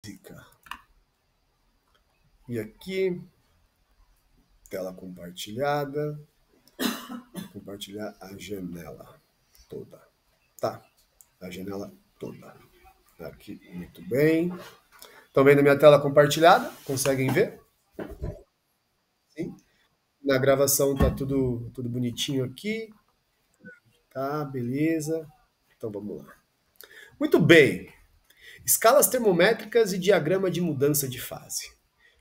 Física. E aqui, tela compartilhada. Compartilhar a janela toda. Tá, a janela toda. Aqui, muito bem. Estão vendo a minha tela compartilhada? Conseguem ver? Sim. Na gravação tá tudo bonitinho aqui. Tá, beleza. Então vamos lá. Muito bem. Escalas termométricas e diagrama de mudança de fase.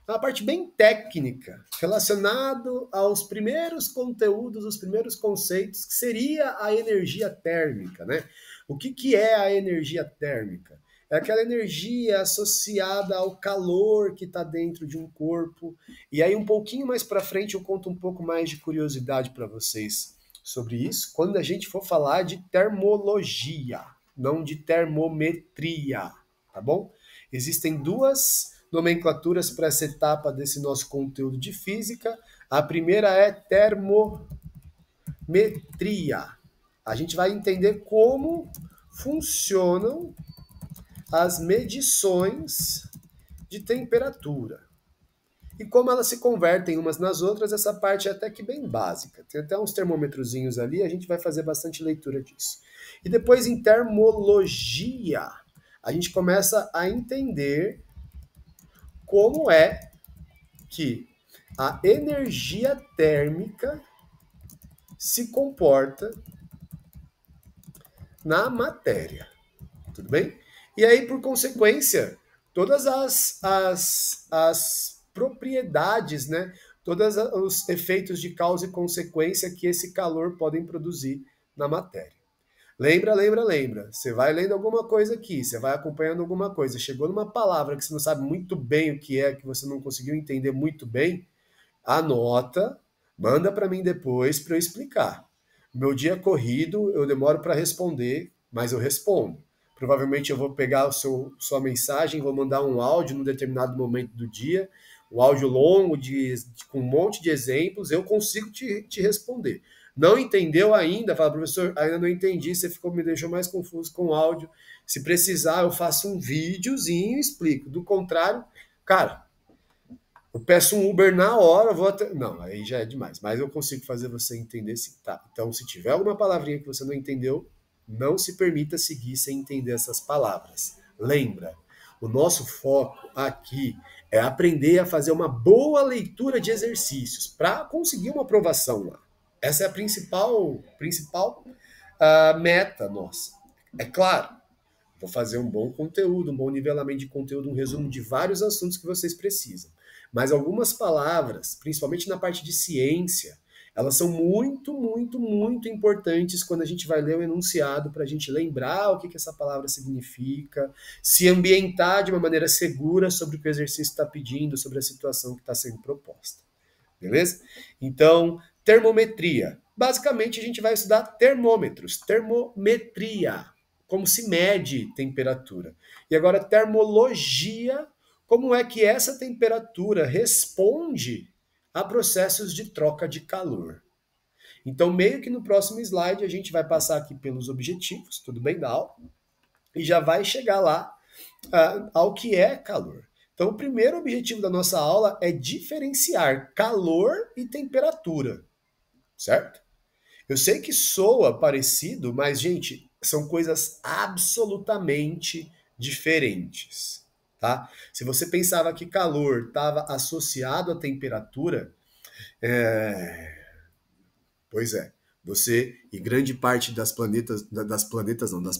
É uma parte bem técnica, relacionado aos primeiros conteúdos, os primeiros conceitos, que seria a energia térmica, né? O que é a energia térmica? É aquela energia associada ao calor que está dentro de um corpo. E aí, um pouquinho mais para frente, eu conto um pouco mais de curiosidade para vocês sobre isso, quando a gente for falar de termologia, não de termometria, tá bom? Existem duas nomenclaturas para essa etapa desse nosso conteúdo de física. A primeira é termometria. A gente vai entender como funcionam as medições de temperatura. E como elas se convertem umas nas outras, essa parte é até que bem básica. Tem até uns termômetrozinhos ali, a gente vai fazer bastante leitura disso. E depois, em termologia, a gente começa a entender como é que a energia térmica se comporta na matéria. Tudo bem? E aí, por consequência, todas as propriedades, né? Todos os efeitos de causa e consequência que esse calor podem produzir na matéria. Lembra. Você vai lendo alguma coisa aqui, você vai acompanhando alguma coisa. Chegou numa palavra que você não sabe muito bem o que é, que você não conseguiu entender muito bem, anota, manda para mim depois para eu explicar. Meu dia corrido, eu demoro para responder, mas eu respondo. Provavelmente eu vou pegar sua mensagem, vou mandar um áudio num determinado momento do dia, um áudio longo, com um monte de exemplos, eu consigo te responder. Não entendeu ainda? Fala, professor, ainda não entendi, você me deixou mais confuso com o áudio. Se precisar, eu faço um videozinho e explico. Do contrário, cara, eu peço um Uber na hora, vou até. Não, aí já é demais. Mas eu consigo fazer você entender sim. Tá. Então, se tiver alguma palavrinha que você não entendeu, não se permita seguir sem entender essas palavras. Lembra, o nosso foco aqui é aprender a fazer uma boa leitura de exercícios para conseguir uma aprovação lá. Essa é a principal meta nossa. É claro, vou fazer um bom conteúdo, um bom nivelamento de conteúdo, um resumo de vários assuntos que vocês precisam. Mas algumas palavras, principalmente na parte de ciência, elas são muito importantes quando a gente vai ler o enunciado para a gente lembrar o que essa palavra significa, se ambientar de uma maneira segura sobre o que o exercício está pedindo, sobre a situação que está sendo proposta. Beleza? Então, termometria. Basicamente, a gente vai estudar termômetros, termometria, como se mede temperatura. E agora, termologia, como é que essa temperatura responde a processos de troca de calor. Então, meio que no próximo slide, a gente vai passar aqui pelos objetivos, tudo bem, da aula, e já vai chegar lá ao que é calor. Então, o primeiro objetivo da nossa aula é diferenciar calor e temperatura, certo? Eu sei que soa parecido, mas, gente, são coisas absolutamente diferentes, tá? Se você pensava que calor estava associado à temperatura, pois é, você e grande parte das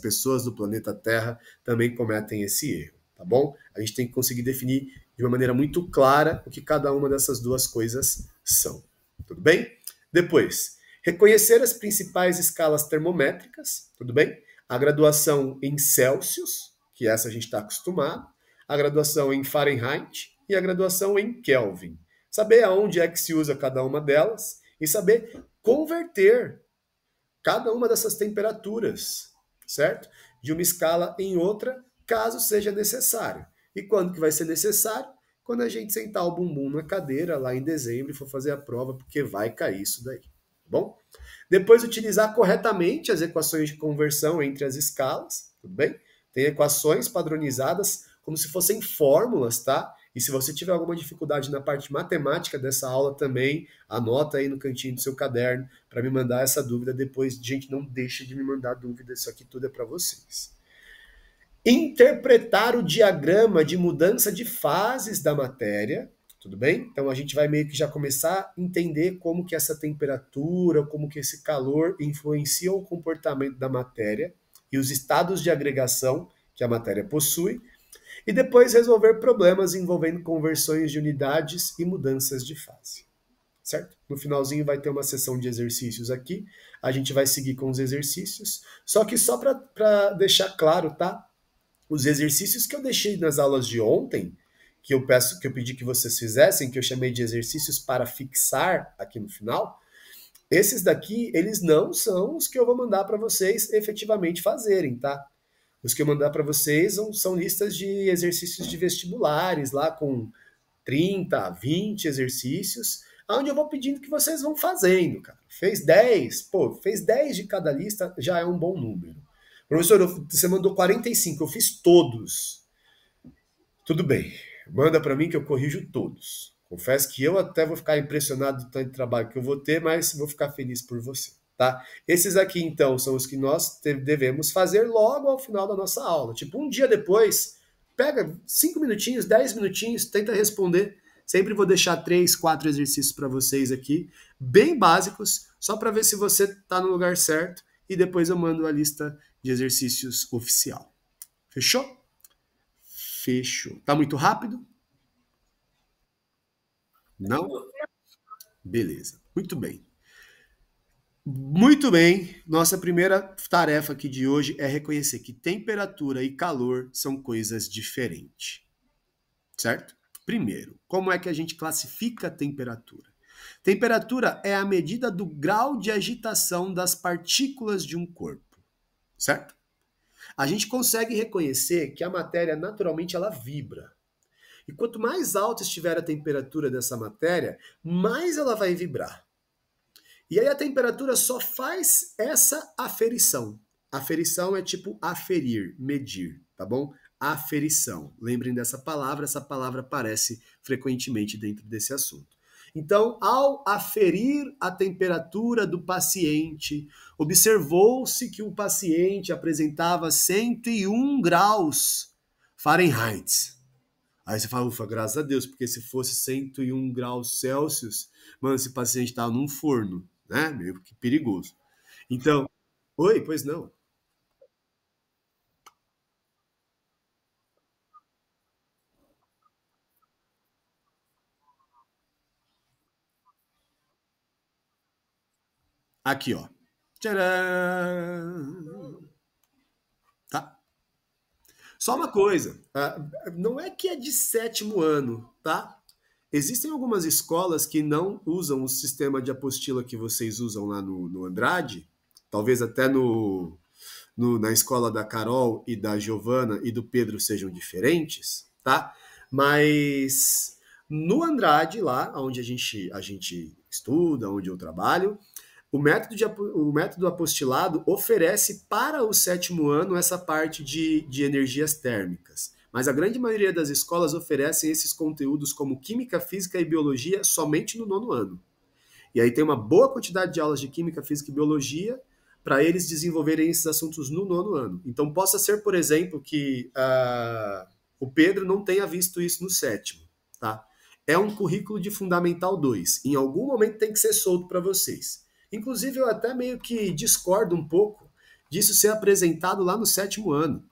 pessoas do planeta Terra também cometem esse erro, tá bom? A gente tem que conseguir definir de uma maneira muito clara o que cada uma dessas duas coisas são, tudo bem? Depois, reconhecer as principais escalas termométricas, tudo bem? A graduação em Celsius, que essa a gente está acostumado, a graduação em Fahrenheit e a graduação em Kelvin. Saber aonde é que se usa cada uma delas e saber converter cada uma dessas temperaturas, certo? De uma escala em outra, caso seja necessário. E quando que vai ser necessário? Quando a gente sentar o bumbum na cadeira lá em dezembro e for fazer a prova, porque vai cair isso daí, tá bom? Depois, utilizar corretamente as equações de conversão entre as escalas, tudo bem? Tem equações padronizadas como se fossem fórmulas, tá? E se você tiver alguma dificuldade na parte matemática dessa aula também, anota aí no cantinho do seu caderno para me mandar essa dúvida depois. Gente, não deixe de me mandar dúvida, isso aqui tudo é para vocês. Interpretar o diagrama de mudança de fases da matéria, tudo bem? Então a gente vai meio que já começar a entender como que essa temperatura, como que esse calor influencia o comportamento da matéria e os estados de agregação que a matéria possui, e depois resolver problemas envolvendo conversões de unidades e mudanças de fase, certo? No finalzinho vai ter uma sessão de exercícios aqui, a gente vai seguir com os exercícios, só que só para deixar claro, tá? Os exercícios que eu deixei nas aulas de ontem, que eu pedi que vocês fizessem, que eu chamei de exercícios para fixar aqui no final, esses daqui, eles não são os que eu vou mandar para vocês efetivamente fazerem, tá? Os que eu mandar para vocês são listas de exercícios de vestibulares, lá com 30, 20 exercícios, onde eu vou pedindo que vocês vão fazendo, cara. Fez 10, pô, fez 10 de cada lista, já é um bom número. Professor, você mandou 45, eu fiz todos. Tudo bem, manda para mim que eu corrijo todos. Confesso que eu até vou ficar impressionado do tanto de trabalho que eu vou ter, mas vou ficar feliz por você, tá? Esses aqui, então, são os que nós devemos fazer logo ao final da nossa aula. Tipo, um dia depois, pega 5 minutinhos, 10 minutinhos, tenta responder. Sempre vou deixar 3, 4 exercícios para vocês aqui, bem básicos, só para ver se você está no lugar certo, e depois eu mando a lista de exercícios oficial. Fechou? Fechou. Tá muito rápido? Não? Beleza. Muito bem. Muito bem. Nossa primeira tarefa aqui de hoje é reconhecer que temperatura e calor são coisas diferentes. Certo? Primeiro, como é que a gente classifica a temperatura? Temperatura é a medida do grau de agitação das partículas de um corpo. Certo? A gente consegue reconhecer que a matéria naturalmente ela vibra. E quanto mais alta estiver a temperatura dessa matéria, mais ela vai vibrar. E aí a temperatura só faz essa aferição. Aferição é tipo aferir, medir, tá bom? Aferição. Lembrem dessa palavra, essa palavra aparece frequentemente dentro desse assunto. Então, ao aferir a temperatura do paciente, observou-se que o paciente apresentava 101 graus Fahrenheit. Aí você fala, ufa, graças a Deus, porque se fosse 101 graus Celsius, mano, esse paciente estava num forno, né? Meio que perigoso. Então, oi, pois não. Aqui, ó. Tcharam! Tá? Só uma coisa, não é que é de sétimo ano, tá? Existem algumas escolas que não usam o sistema de apostila que vocês usam lá no Andrade, talvez até na escola da Carol e da Giovana e do Pedro sejam diferentes, tá? Mas no Andrade, lá onde a gente estuda, onde eu trabalho, o método apostilado oferece para o sétimo ano essa parte de energias térmicas. Mas a grande maioria das escolas oferecem esses conteúdos como química, física e biologia somente no nono ano. E aí tem uma boa quantidade de aulas de química, física e biologia para eles desenvolverem esses assuntos no nono ano. Então possa ser, por exemplo, que o Pedro não tenha visto isso no sétimo, tá? É um currículo de Fundamental 2. Em algum momento tem que ser solto para vocês. Inclusive, eu até meio que discordo um pouco disso ser apresentado lá no sétimo ano.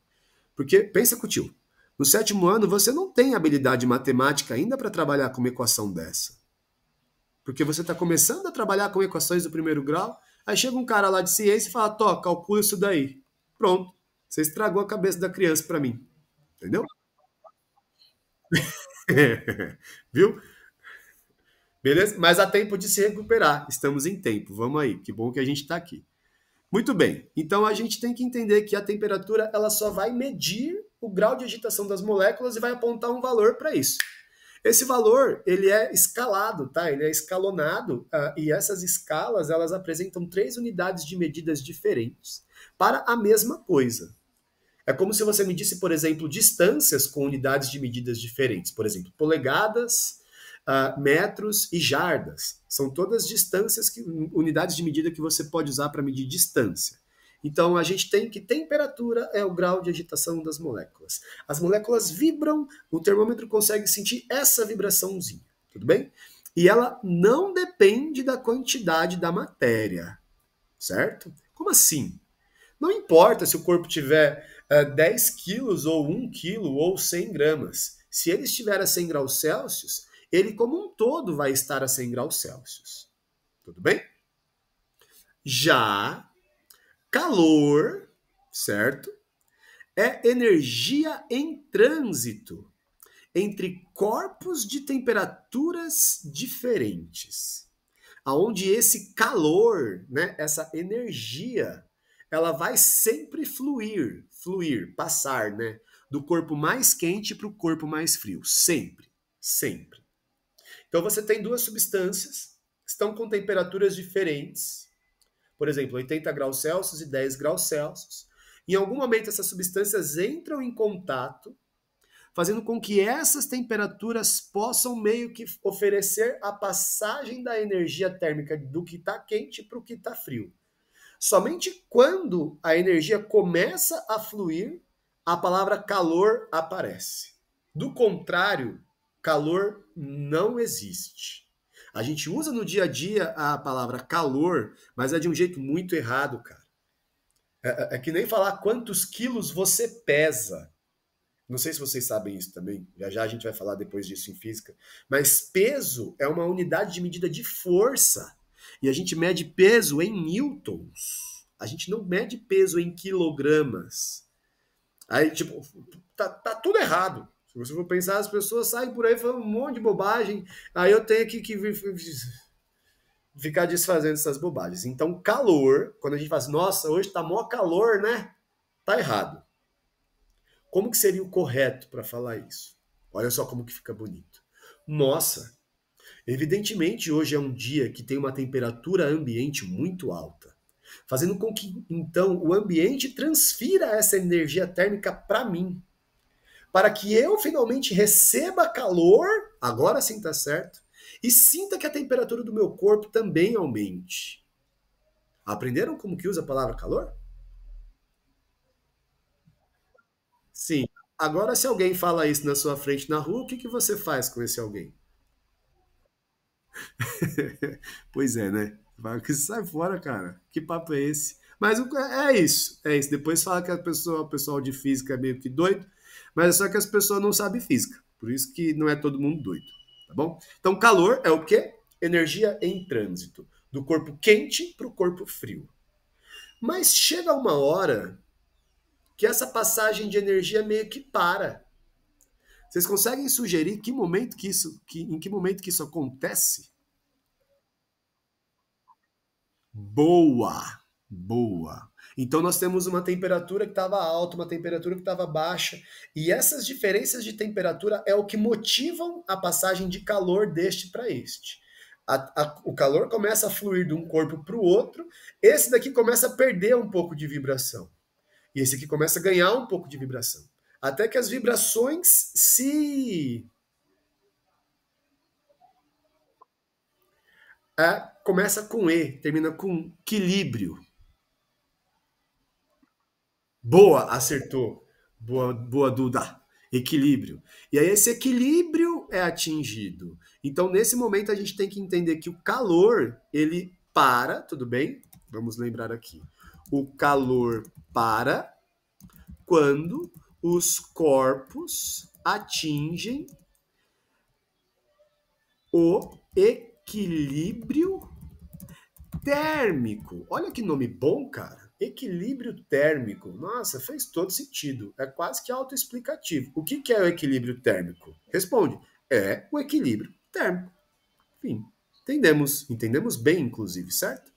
Porque, pensa contigo, no sétimo ano você não tem habilidade matemática ainda para trabalhar com uma equação dessa. Porque você está começando a trabalhar com equações do primeiro grau, aí chega um cara lá de ciência e fala, Tó, calcula isso daí. Pronto, você estragou a cabeça da criança para mim. Entendeu? Viu? Beleza? Mas há tempo de se recuperar. Estamos em tempo. Vamos aí. Que bom que a gente está aqui. Muito bem. Então a gente tem que entender que a temperatura ela só vai medir o grau de agitação das moléculas e vai apontar um valor para isso. Esse valor ele é escalado, tá? Ele é escalonado e essas escalas elas apresentam 3 unidades de medidas diferentes para a mesma coisa. É como se você medisse, por exemplo, distâncias com unidades de medidas diferentes. Por exemplo, polegadas, metros e jardas. São todas distâncias, unidades de medida que você pode usar para medir distância. Então, a gente tem que temperatura é o grau de agitação das moléculas. As moléculas vibram, o termômetro consegue sentir essa vibraçãozinha, tudo bem? E ela não depende da quantidade da matéria, certo? Como assim? Não importa se o corpo tiver 10 quilos, ou 1 quilo, ou 100 gramas. Se ele estiver a 100 graus Celsius, ele como um todo vai estar a 100 graus Celsius. Tudo bem? Já calor, certo? É energia em trânsito entre corpos de temperaturas diferentes, aonde esse calor, né, essa energia, ela vai sempre fluir, passar, né, do corpo mais quente para o corpo mais frio, sempre, sempre. Então você tem duas substâncias, estão com temperaturas diferentes, por exemplo, 80 graus Celsius e 10 graus Celsius. Em algum momento essas substâncias entram em contato, fazendo com que essas temperaturas possam meio que oferecer a passagem da energia térmica do que está quente para o que está frio. Somente quando a energia começa a fluir, a palavra calor aparece. Do contrário, calor não existe. A gente usa no dia a dia a palavra calor, mas é de um jeito muito errado, cara. É que nem falar quantos quilos você pesa. Não sei se vocês sabem isso também, já já a gente vai falar depois disso em física, mas peso é uma unidade de medida de força. E a gente mede peso em newtons. A gente não mede peso em quilogramas. Aí, tipo, tá tudo errado. Se você for pensar, as pessoas saem por aí falando um monte de bobagem, aí eu tenho que ficar desfazendo essas bobagens. Então, calor, quando a gente fala assim, nossa, hoje tá mó calor, né? Tá errado. Como que seria o correto para falar isso? Olha só como que fica bonito. Nossa, evidentemente hoje é um dia que tem uma temperatura ambiente muito alta, fazendo com que então o ambiente transfira essa energia térmica para mim, para que eu finalmente receba calor, agora sim tá certo, e sinta que a temperatura do meu corpo também aumente. Aprenderam como que usa a palavra calor? Sim. Agora, se alguém fala isso na sua frente na rua, o que que você faz com esse alguém? Pois é, né? Vai que sai fora, cara. Que papo é esse? Mas é isso, é isso. Depois fala que a pessoa, o pessoal de física é meio que doido, mas é só que as pessoas não sabem física. Por isso que não é todo mundo doido, tá bom? Então, calor é o quê? Energia em trânsito, do corpo quente para o corpo frio. Mas chega uma hora que essa passagem de energia meio que para. Vocês conseguem sugerir em que momento que isso acontece? Boa, boa. Então nós temos uma temperatura que estava alta, uma temperatura que estava baixa, e essas diferenças de temperatura é o que motivam a passagem de calor deste para este. O calor começa a fluir de um corpo para o outro, esse daqui começa a perder um pouco de vibração, e esse aqui começa a ganhar um pouco de vibração. Até que as vibrações se. Começa com E, termina com equilíbrio. Boa, acertou. Boa, boa, Duda. Equilíbrio. E aí esse equilíbrio é atingido. Então, nesse momento, a gente tem que entender que o calor, ele para, tudo bem? Vamos lembrar aqui. O calor para quando os corpos atingem o equilíbrio térmico. Olha que nome bom, cara. Equilíbrio térmico. Nossa, fez todo sentido. É quase que autoexplicativo. O que é o equilíbrio térmico? Responde. É o equilíbrio térmico. Enfim, entendemos bem, inclusive, certo?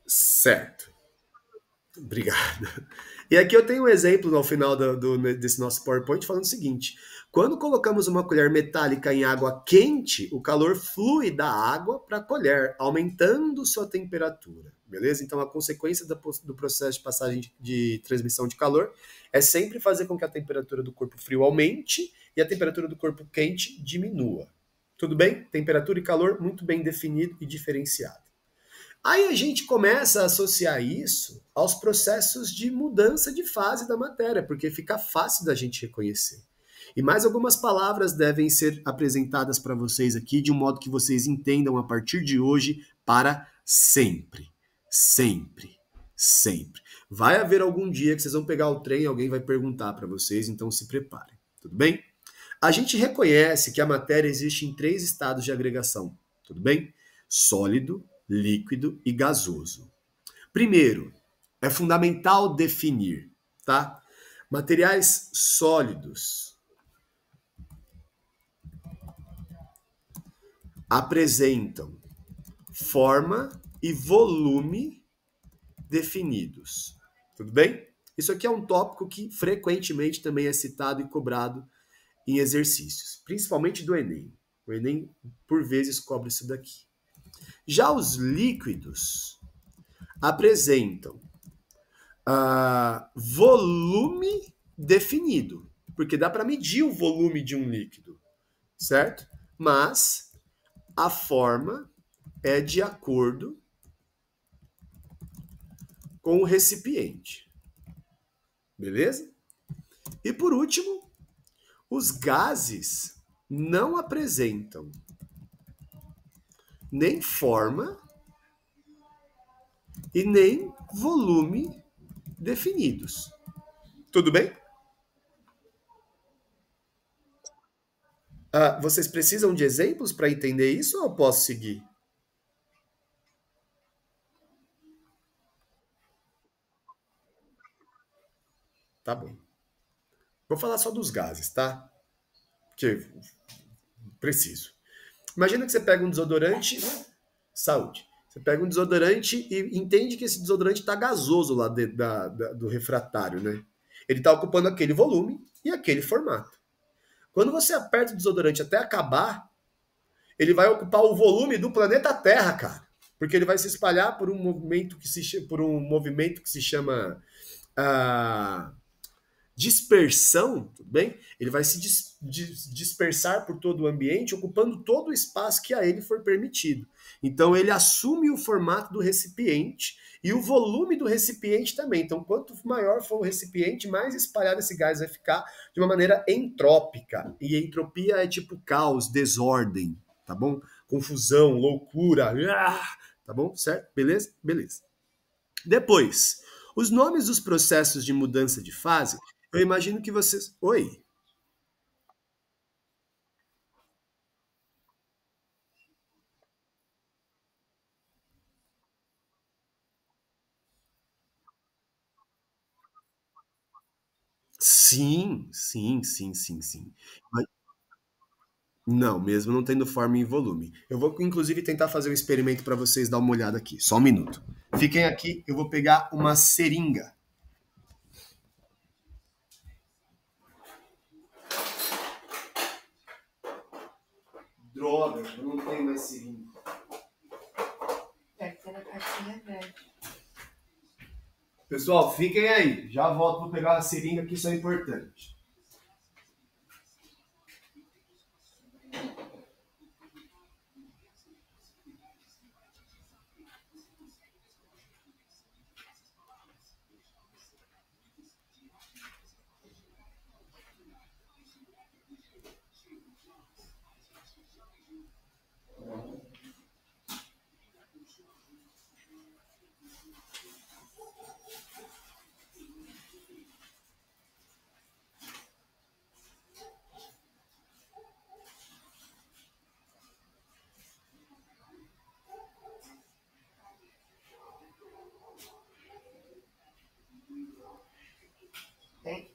Certo. Obrigado. E aqui eu tenho um exemplo ao final desse nosso PowerPoint falando o seguinte: quando colocamos uma colher metálica em água quente, o calor flui da água para a colher, aumentando sua temperatura. Beleza? Então a consequência do processo de passagem de transmissão de calor é sempre fazer com que a temperatura do corpo frio aumente e a temperatura do corpo quente diminua. Tudo bem? Temperatura e calor muito bem definido e diferenciado. Aí a gente começa a associar isso aos processos de mudança de fase da matéria, porque fica fácil da gente reconhecer. E mais algumas palavras devem ser apresentadas para vocês aqui, de um modo que vocês entendam a partir de hoje para sempre. Sempre. Sempre. Vai haver algum dia que vocês vão pegar o trem e alguém vai perguntar para vocês, então se preparem. Tudo bem? A gente reconhece que a matéria existe em 3 estados de agregação. Tudo bem? Sólido, líquido e gasoso. Primeiro, é fundamental definir, tá? Materiais sólidos apresentam forma e volume definidos. Tudo bem? Isso aqui é um tópico que frequentemente também é citado e cobrado em exercícios, principalmente do Enem. O Enem, por vezes, cobra isso daqui. Já os líquidos apresentam volume definido, porque dá para medir o volume de um líquido, certo? Mas a forma é de acordo com o recipiente, beleza? E por último, os gases não apresentam nem forma e nem volume definidos. Tudo bem? Vocês precisam de exemplos para entender isso ou eu posso seguir? Tá bom. Vou falar só dos gases, tá? Porque preciso. Imagina que você pega um desodorante, saúde. Você pega um desodorante e entende que esse desodorante está gasoso lá dentro do refratário, né? Ele está ocupando aquele volume e aquele formato. Quando você aperta o desodorante até acabar, ele vai ocupar o volume do planeta Terra, cara. Porque ele vai se espalhar por um movimento que se chama ah, dispersão, tudo bem? Ele vai se dispersar por todo o ambiente, ocupando todo o espaço que a ele for permitido. Então ele assume o formato do recipiente e o volume do recipiente também. Então, quanto maior for o recipiente, mais espalhado esse gás vai ficar de uma maneira entrópica. E entropia é tipo caos, desordem, tá bom? Confusão, loucura, tá bom? Certo? Beleza? Beleza. Depois, os nomes dos processos de mudança de fase, eu imagino que vocês. Oi? Sim, sim, sim, sim, sim. Mas- Não, mesmo não tendo forma e volume. Eu vou, inclusive, tentar fazer um experimento para vocês dar uma olhada aqui. Só um minuto. Fiquem aqui, eu vou pegar uma seringa. Droga, eu não tenho mais seringa. Deve ter na caixinha verde. Pessoal, fiquem aí. Já volto para pegar a seringa, que isso é importante. Tem?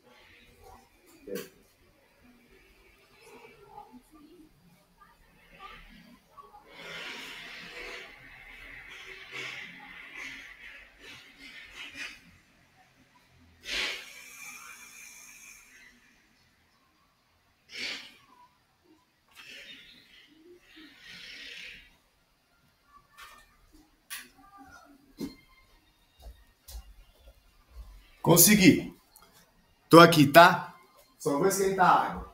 Consegui. Tô aqui, tá? Só vou esquentar a água.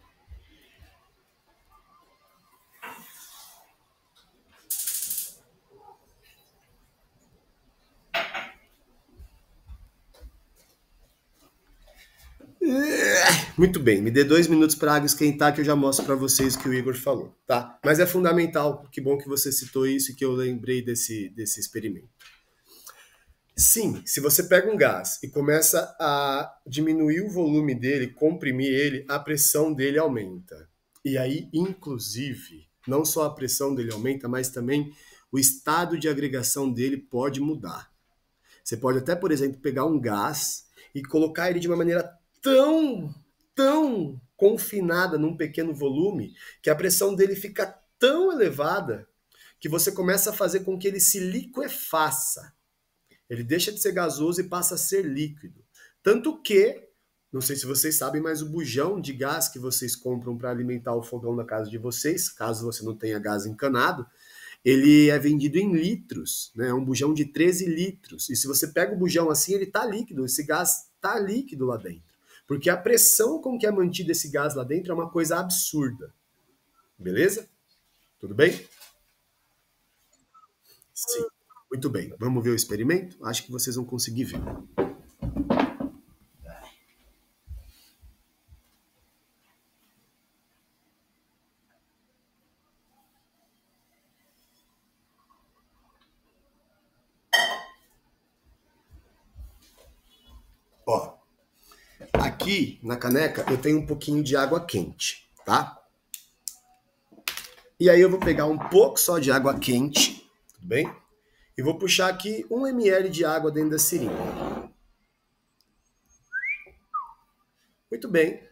Muito bem, me dê 2 minutos para a água esquentar que eu já mostro para vocês o que o Igor falou, tá? Mas é fundamental, que bom que você citou isso e que eu lembrei desse experimento. Sim, se você pega um gás e começa a diminuir o volume dele, comprimir ele, a pressão dele aumenta. E aí, inclusive, não só a pressão dele aumenta, mas também o estado de agregação dele pode mudar. Você pode até, por exemplo, pegar um gás e colocar ele de uma maneira tão confinada num pequeno volume que a pressão dele fica tão elevada que você começa a fazer com que ele se liquefaça. Ele deixa de ser gasoso e passa a ser líquido. Tanto que, não sei se vocês sabem, mas o bujão de gás que vocês compram para alimentar o fogão na casa de vocês, caso você não tenha gás encanado, ele é vendido em litros, né? É um bujão de 13 litros. E se você pega o bujão assim, ele está líquido, esse gás está líquido lá dentro. Porque a pressão com que é mantido esse gás lá dentro é uma coisa absurda. Beleza? Tudo bem? Sim. Muito bem. Vamos ver o experimento? Acho que vocês vão conseguir ver. Ó, aqui na caneca eu tenho um pouquinho de água quente, tá? E aí eu vou pegar um pouco só de água quente, tudo bem? E vou puxar aqui 1 ml de água dentro da seringa. Muito bem.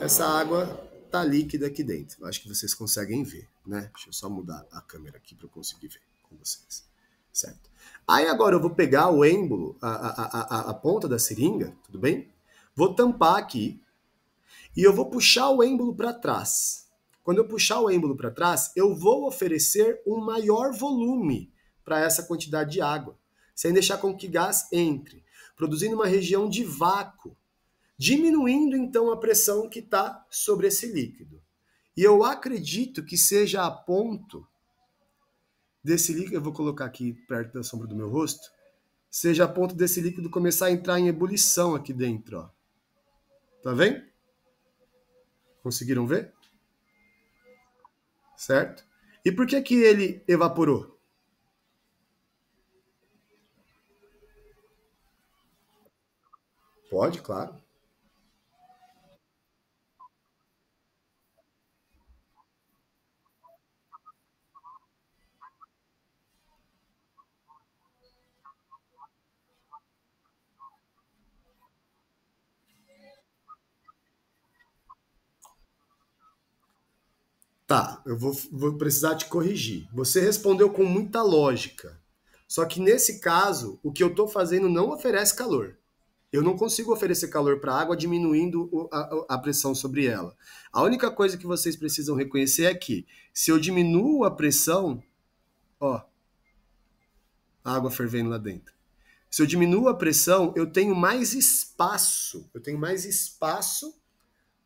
Essa água tá líquida aqui dentro. Acho que vocês conseguem ver, né? Deixa eu só mudar a câmera aqui para eu conseguir ver com vocês. Certo. Aí agora eu vou pegar o êmbolo, a ponta da seringa, tudo bem? Vou tampar aqui e eu vou puxar o êmbolo para trás. Quando eu puxar o êmbolo para trás, eu vou oferecer um maior volume para essa quantidade de água, sem deixar com que gás entre, produzindo uma região de vácuo, diminuindo então a pressão que está sobre esse líquido. E eu acredito que seja a ponto desse líquido, eu vou colocar aqui perto da sombra do meu rosto, seja a ponto desse líquido começar a entrar em ebulição aqui dentro, ó. Tá vendo? Conseguiram ver? Certo? E por que que ele evaporou? Pode, claro. Tá, eu vou precisar te corrigir. Você respondeu com muita lógica. Só que nesse caso, o que eu estou fazendo não oferece calor. Eu não consigo oferecer calor para a água diminuindo a pressão sobre ela. A única coisa que vocês precisam reconhecer é que se eu diminuo a pressão, ó, a água fervendo lá dentro. Se eu diminuo a pressão, eu tenho mais espaço. Eu tenho mais espaço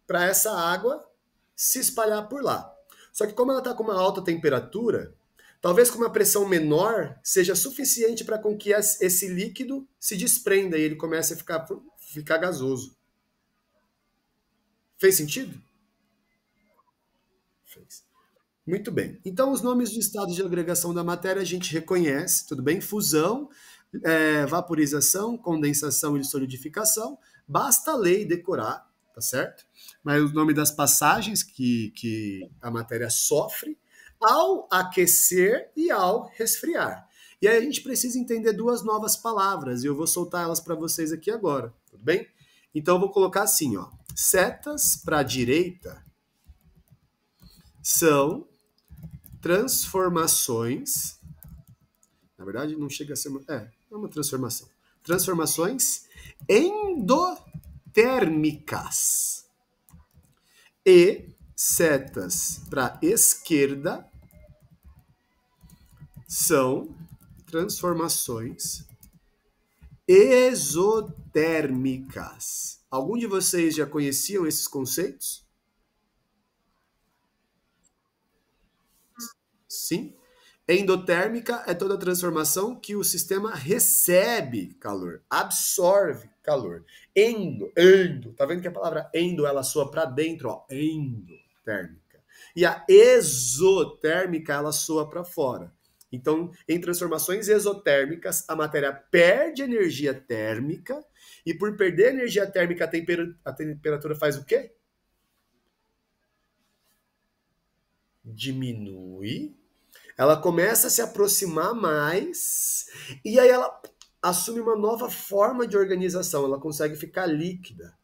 para essa água se espalhar por lá. Só que como ela está com uma alta temperatura, talvez com uma pressão menor seja suficiente para com que esse líquido se desprenda e ele comece a ficar gasoso. Fez sentido? Fez. Muito bem. Então, os nomes de estados de agregação da matéria a gente reconhece, tudo bem? Fusão, vaporização, condensação e solidificação. Basta ler e decorar, tá certo? Mas o nome das passagens que a matéria sofre ao aquecer e ao resfriar. E aí a gente precisa entender duas novas palavras, e eu vou soltar elas para vocês aqui agora, tudo bem? Então eu vou colocar assim, ó. Setas para a direita são transformações. Na verdade, não chega a ser é uma transformação. Transformações endotérmicas. E setas para esquerda são transformações exotérmicas. Algum de vocês já conheciam esses conceitos? Sim. Endotérmica é toda transformação que o sistema recebe calor, absorve calor. Endo, tá vendo que a palavra endo ela soa para dentro, ó, endotérmica. E a exotérmica ela soa para fora. Então, em transformações exotérmicas, a matéria perde energia térmica e por perder energia térmica, a temperatura faz o quê? Diminui, ela começa a se aproximar mais e aí ela assume uma nova forma de organização, ela consegue ficar líquida.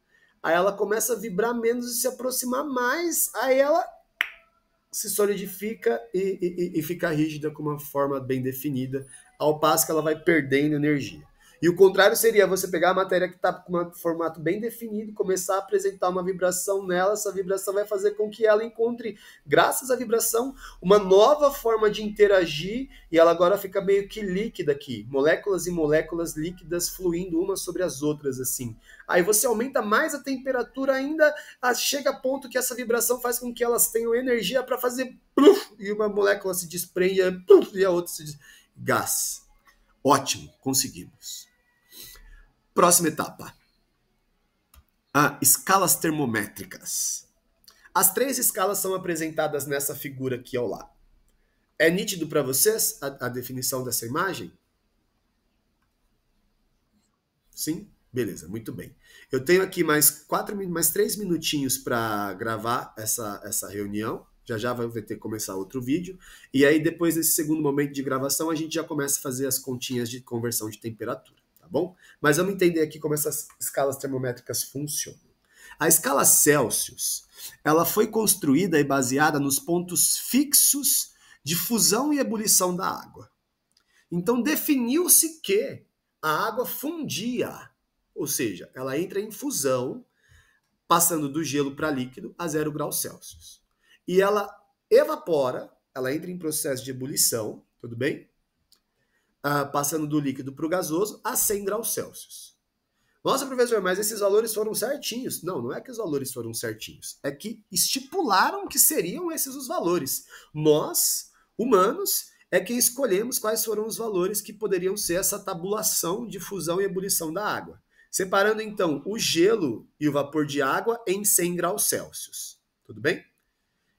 Aí ela começa a vibrar menos e se aproximar mais, aí ela se solidifica e fica rígida com uma forma bem definida, ao passo que ela vai perdendo energia. E o contrário seria você pegar a matéria que está com um formato bem definido e começar a apresentar uma vibração nela. Essa vibração vai fazer com que ela encontre, graças à vibração, uma nova forma de interagir e ela agora fica meio que líquida aqui. Moléculas e moléculas líquidas fluindo umas sobre as outras, assim. Aí você aumenta mais a temperatura ainda, chega a ponto que essa vibração faz com que elas tenham energia para fazer pluf, e uma molécula se desprende pluf, e a outra se gás. Ótimo, conseguimos. Próxima etapa. Escalas termométricas. As 3 escalas são apresentadas nessa figura aqui ao lado. É nítido para vocês a definição dessa imagem? Sim? Beleza, muito bem. Eu tenho aqui mais 3 minutinhos para gravar essa reunião. Já vai ter que começar outro vídeo. E aí, depois desse segundo momento de gravação, a gente já começa a fazer as continhas de conversão de temperatura, tá bom? Mas vamos entender aqui como essas escalas termométricas funcionam. A escala Celsius, ela foi construída e baseada nos pontos fixos de fusão e ebulição da água. Então, definiu-se que a água fundia, ou seja, ela entra em fusão, passando do gelo para líquido a 0 graus Celsius. E ela evapora, ela entra em processo de ebulição, tudo bem? Passando do líquido para o gasoso a 100 graus Celsius. Nossa, professor, mas esses valores foram certinhos. Não, não é que os valores foram certinhos. É que estipularam que seriam esses os valores. Nós, humanos, é quem escolhemos quais foram os valores que poderiam ser essa tabulação de fusão e ebulição da água. Separando, então, o gelo e o vapor de água em 100 graus Celsius. Tudo bem?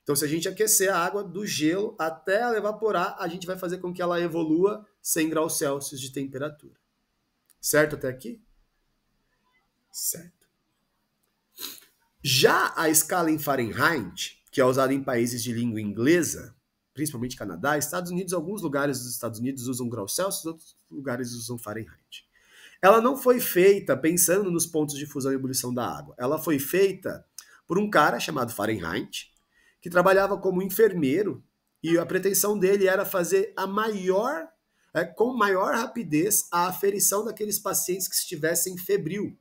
Então, se a gente aquecer a água do gelo até ela evaporar, a gente vai fazer com que ela evolua 100 graus Celsius de temperatura. Certo até aqui? Certo. Já a escala em Fahrenheit, que é usada em países de língua inglesa, principalmente Canadá, Estados Unidos, alguns lugares dos Estados Unidos usam graus Celsius, outros lugares usam Fahrenheit. Ela não foi feita pensando nos pontos de fusão e ebulição da água. Ela foi feita por um cara chamado Fahrenheit, que trabalhava como enfermeiro, e a pretensão dele era fazer com maior rapidez a aferição daqueles pacientes que estivessem febril.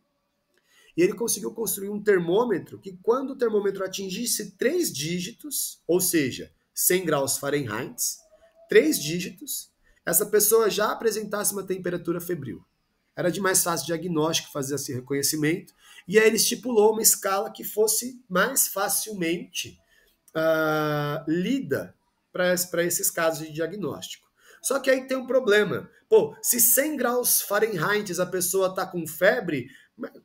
E ele conseguiu construir um termômetro que, quando o termômetro atingisse 3 dígitos, ou seja, 100 graus Fahrenheit, 3 dígitos, essa pessoa já apresentasse uma temperatura febril. Era de mais fácil diagnóstico fazer esse reconhecimento, e aí ele estipulou uma escala que fosse mais facilmente lida para esses casos de diagnóstico. Só que aí tem um problema. Pô, se 100 graus Fahrenheit a pessoa está com febre,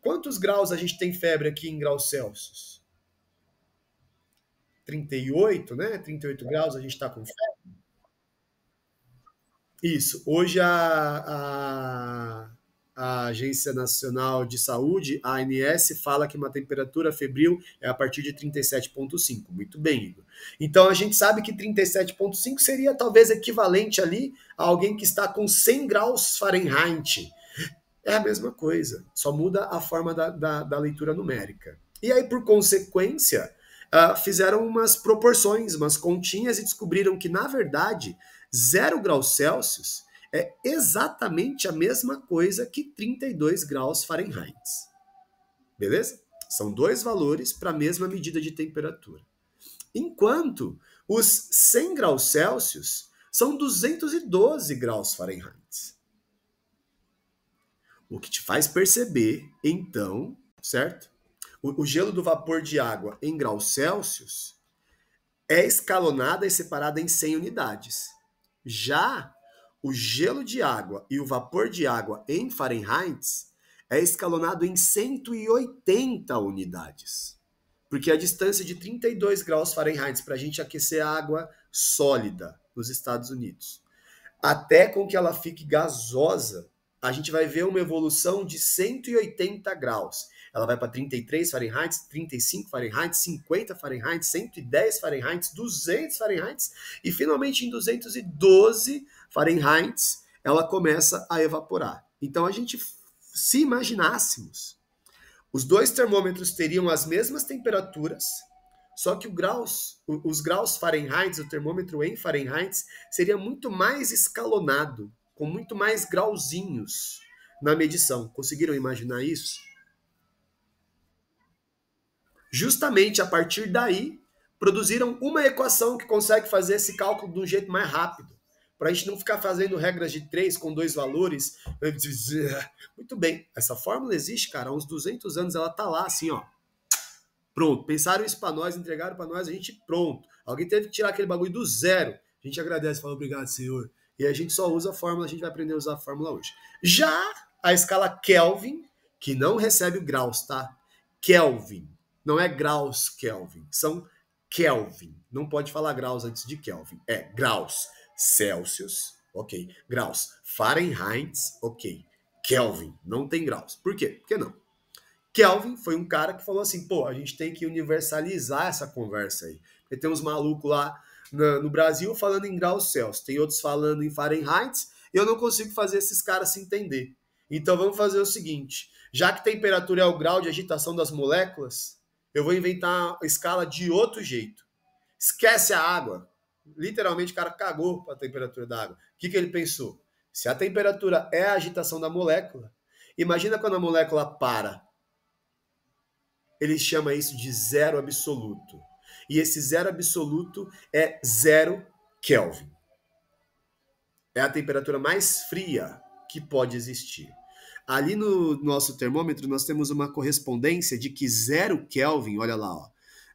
quantos graus a gente tem febre aqui em graus Celsius? 38, né? 38 graus a gente está com febre. Isso. Hoje a Agência Nacional de Saúde, a ANS, fala que uma temperatura febril é a partir de 37,5. Muito bem, Igor. Então a gente sabe que 37,5 seria talvez equivalente ali a alguém que está com 100 graus Fahrenheit. É a mesma coisa, só muda a forma da leitura numérica. E aí, por consequência, fizeram umas proporções, umas continhas e descobriram que, na verdade, 0 graus Celsius é exatamente a mesma coisa que 32 graus Fahrenheit. Beleza? São 2 valores para a mesma medida de temperatura. Enquanto os 100 graus Celsius são 212 graus Fahrenheit. O que te faz perceber, então, certo? O gelo do vapor de água em graus Celsius é escalonada e separada em 100 unidades. Já o gelo de água e o vapor de água em Fahrenheit é escalonado em 180 unidades. Porque a distância de 32 graus Fahrenheit para a gente aquecer a água sólida nos Estados Unidos, até com que ela fique gasosa, a gente vai ver uma evolução de 180 graus. Ela vai para 33 Fahrenheit, 35 Fahrenheit, 50 Fahrenheit, 110 Fahrenheit, 200 Fahrenheit e finalmente em 212 Fahrenheit ela começa a evaporar. Então a gente, se imaginássemos, os dois termômetros teriam as mesmas temperaturas, só que os graus Fahrenheit, o termômetro em Fahrenheit, seria muito mais escalonado, com muito mais grauzinhos na medição. Conseguiram imaginar isso? Justamente a partir daí, produziram uma equação que consegue fazer esse cálculo de um jeito mais rápido. Para a gente não ficar fazendo regras de 3 com dois valores. Muito bem, essa fórmula existe, cara, há uns 200 anos ela tá lá, assim, ó. Pronto, pensaram isso para nós, entregaram para nós, a gente pronto. Alguém teve que tirar aquele bagulho do zero. A gente agradece, fala obrigado, senhor. E a gente só usa a fórmula, a gente vai aprender a usar a fórmula hoje. Já a escala Kelvin, que não recebe graus, tá? Kelvin, não é graus Kelvin, são Kelvin. Não pode falar graus antes de Kelvin. É graus Celsius, ok. Graus Fahrenheit, ok. Kelvin, não tem graus. Por quê? Por que não? Kelvin foi um cara que falou assim, pô, a gente tem que universalizar essa conversa aí. Porque tem uns malucos lá no Brasil falando em graus Celsius, tem outros falando em Fahrenheit, e eu não consigo fazer esses caras se entender. Então vamos fazer o seguinte, já que temperatura é o grau de agitação das moléculas, eu vou inventar a escala de outro jeito. Esquece a água. Literalmente o cara cagou para a temperatura da água. O que ele pensou? Se a temperatura é a agitação da molécula, imagina quando a molécula para. Ele chama isso de zero absoluto. E esse zero absoluto é 0 Kelvin. É a temperatura mais fria que pode existir. Ali no nosso termômetro, nós temos uma correspondência de que 0 Kelvin, olha lá, ó,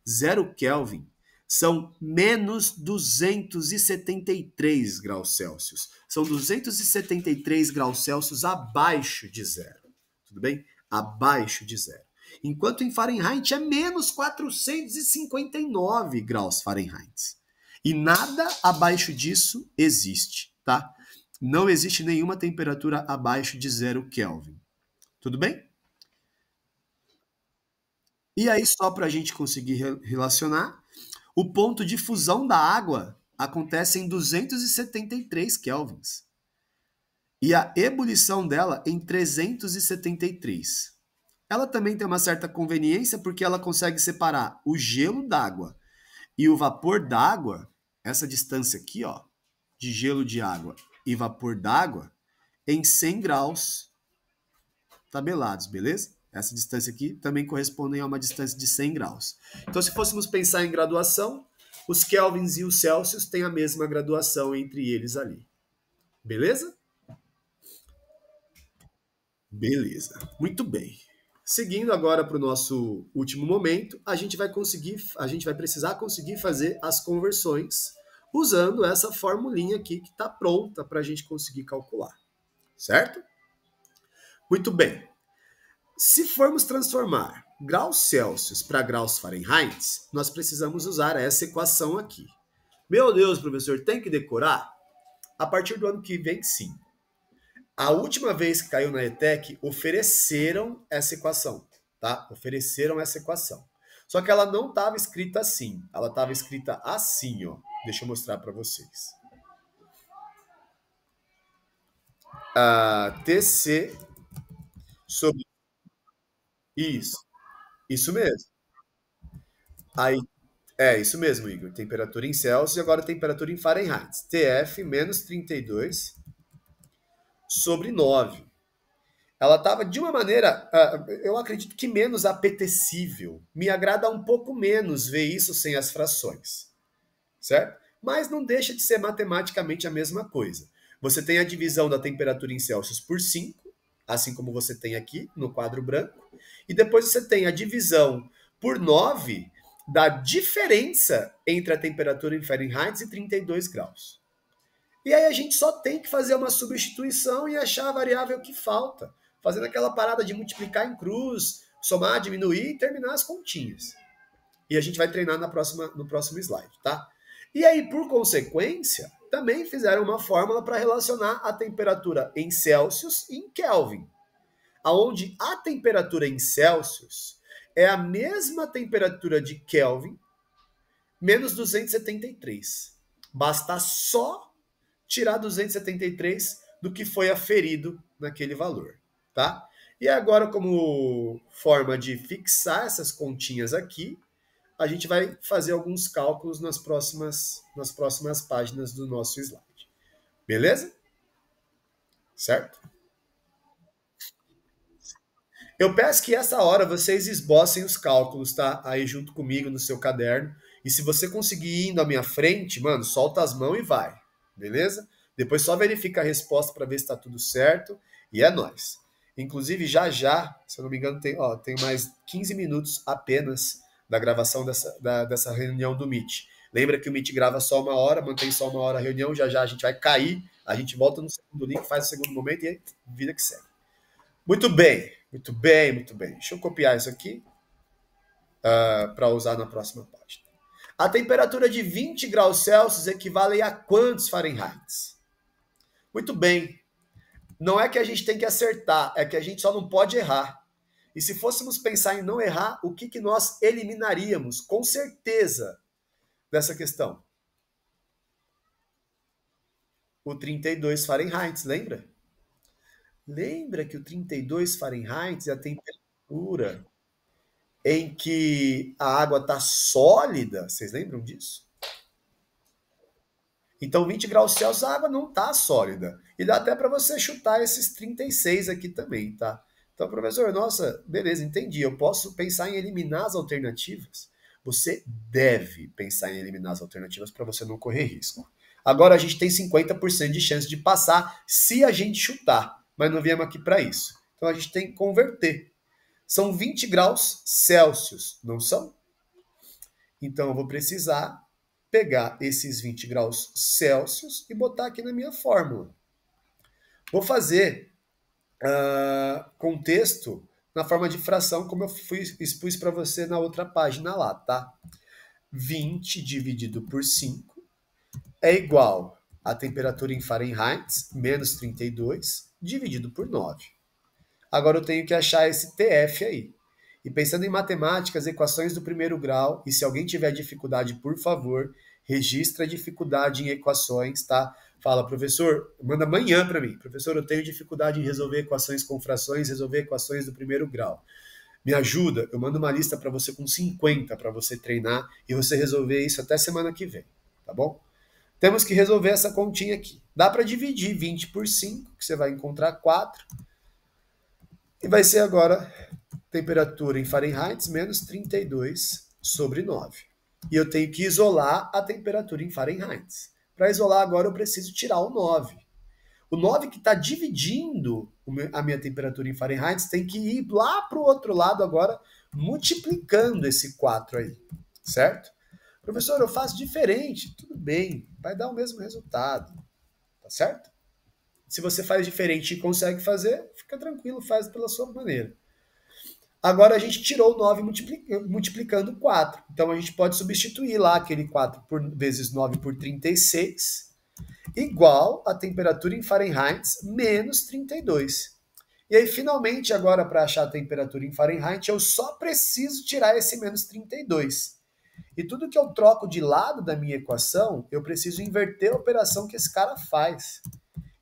0 Kelvin são menos 273 graus Celsius. São 273 graus Celsius abaixo de zero. Tudo bem? Abaixo de zero. Enquanto em Fahrenheit é menos 459 graus Fahrenheit. E nada abaixo disso existe, tá? Não existe nenhuma temperatura abaixo de 0 Kelvin. Tudo bem? E aí, só para a gente conseguir relacionar, o ponto de fusão da água acontece em 273 kelvins. E a ebulição dela em 373. Ela também tem uma certa conveniência porque ela consegue separar o gelo d'água e o vapor d'água, essa distância aqui, ó, de gelo de água e vapor d'água, em 100 graus tabelados, beleza? Essa distância aqui também corresponde a uma distância de 100 graus. Então, se fôssemos pensar em graduação, os kelvins e os Celsius têm a mesma graduação entre eles ali. Beleza? Beleza. Muito bem. Seguindo agora para o nosso último momento, a gente vai precisar conseguir fazer as conversões usando essa formulinha aqui que está pronta para a gente conseguir calcular. Certo? Muito bem. Se formos transformar graus Celsius para graus Fahrenheit, nós precisamos usar essa equação aqui. Meu Deus, professor, tem que decorar? A partir do ano que vem, sim. A última vez que caiu na ETEC, ofereceram essa equação, tá? Ofereceram essa equação. Só que ela não estava escrita assim. Ela estava escrita assim, ó. Deixa eu mostrar para vocês. TC sobre... Isso mesmo. Aí, isso mesmo, Igor. Temperatura em Celsius e agora temperatura em Fahrenheit. TF menos 32 sobre 9. Ela estava de uma maneira, eu acredito que menos apetecível. Me agrada um pouco menos ver isso sem as frações, certo? Mas não deixa de ser matematicamente a mesma coisa. Você tem a divisão da temperatura em Celsius por 5 assim como você tem aqui no quadro branco, e depois você tem a divisão por 9 da diferença entre a temperatura em Fahrenheit e 32 graus. E aí a gente só tem que fazer uma substituição e achar a variável que falta, fazendo aquela parada de multiplicar em cruz, somar, diminuir e terminar as continhas. E a gente vai treinar no próximo slide, tá? E aí, por consequência, também fizeram uma fórmula para relacionar a temperatura em Celsius e em Kelvin, aonde a temperatura em Celsius é a mesma temperatura de Kelvin menos 273. Basta só tirar 273 do que foi aferido naquele valor, tá? E agora, como forma de fixar essas continhas aqui, a gente vai fazer alguns cálculos nas próximas páginas do nosso slide. Beleza? Certo? Eu peço que essa hora vocês esbocem os cálculos, tá? Aí junto comigo no seu caderno. E se você conseguir ir indo à minha frente, mano, solta as mãos e vai. Beleza? Depois só verifica a resposta para ver se está tudo certo. E é nóis. Inclusive, já já, se eu não me engano, tem mais 15 minutos apenas da gravação dessa reunião do Meet. Lembra que o Meet grava só uma hora, mantém só uma hora a reunião, já já a gente vai cair, a gente volta no segundo link, faz o segundo momento e aí, vida que segue. Muito bem, muito bem, muito bem. Deixa eu copiar isso aqui para usar na próxima página. A temperatura de 20 graus Celsius equivale a quantos Fahrenheit? Muito bem. Não é que a gente tem que acertar, é que a gente só não pode errar. E se fôssemos pensar em não errar, o que nós eliminaríamos com certeza dessa questão? O 32 Fahrenheit, lembra? Lembra que o 32 Fahrenheit é a temperatura em que a água está sólida. Vocês lembram disso? Então, 20 graus Celsius, a água não está sólida. E dá até para você chutar esses 36 aqui também, tá? Então, professor, nossa, beleza, entendi. Eu posso pensar em eliminar as alternativas? Você deve pensar em eliminar as alternativas para você não correr risco. Agora, a gente tem 50% de chance de passar se a gente chutar, mas não viemos aqui para isso. Então, a gente tem que converter. São 20 graus Celsius, não são? Então eu vou precisar pegar esses 20 graus Celsius e botar aqui na minha fórmula. Vou fazer contexto na forma de fração, como eu expus para você na outra página lá, tá? 20 dividido por 5 é igual a temperatura em Fahrenheit, menos 32, dividido por 9. Agora eu tenho que achar esse TF aí. E pensando em matemática, as equações do primeiro grau, e se alguém tiver dificuldade, por favor, registra a dificuldade em equações, tá? Fala, professor, manda amanhã para mim. Professor, eu tenho dificuldade em resolver equações com frações, resolver equações do primeiro grau. Me ajuda? Eu mando uma lista para você com 50 para você treinar e você resolver isso até semana que vem, tá bom? Temos que resolver essa continha aqui. Dá para dividir 20 por 5, que você vai encontrar 4. E vai ser agora temperatura em Fahrenheit menos 32 sobre 9. E eu tenho que isolar a temperatura em Fahrenheit. Para isolar agora eu preciso tirar o 9. O 9 que está dividindo a minha temperatura em Fahrenheit tem que ir lá para o outro lado agora, multiplicando esse 4 aí, certo? Professor, eu faço diferente. Tudo bem, vai dar o mesmo resultado, tá certo? Se você faz diferente e consegue fazer, fica tranquilo, faz pela sua maneira. Agora a gente tirou o 9 multiplicando 4. Então a gente pode substituir lá aquele 4 vezes 9 por 36, igual a temperatura em Fahrenheit menos 32. E aí, finalmente, agora para achar a temperatura em Fahrenheit, eu só preciso tirar esse menos 32. E tudo que eu troco de lado da minha equação, eu preciso inverter a operação que esse cara faz.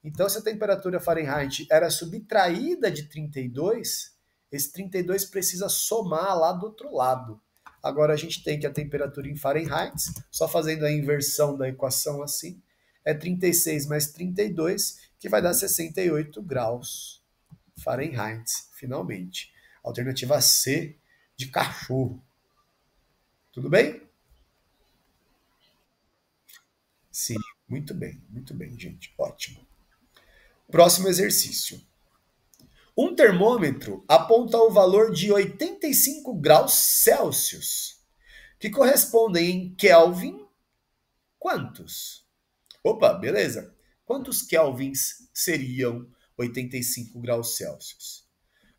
Então, se a temperatura Fahrenheit era subtraída de 32, esse 32 precisa somar lá do outro lado. Agora a gente tem que a temperatura em Fahrenheit, só fazendo a inversão da equação assim, é 36 mais 32, que vai dar 68 graus Fahrenheit, finalmente. Alternativa C de cachorro. Tudo bem? Sim, muito bem, gente. Ótimo. Próximo exercício. Um termômetro aponta o valor de 85 graus Celsius, que correspondem em Kelvin quantos? Opa, beleza. Quantos kelvins seriam 85 graus Celsius?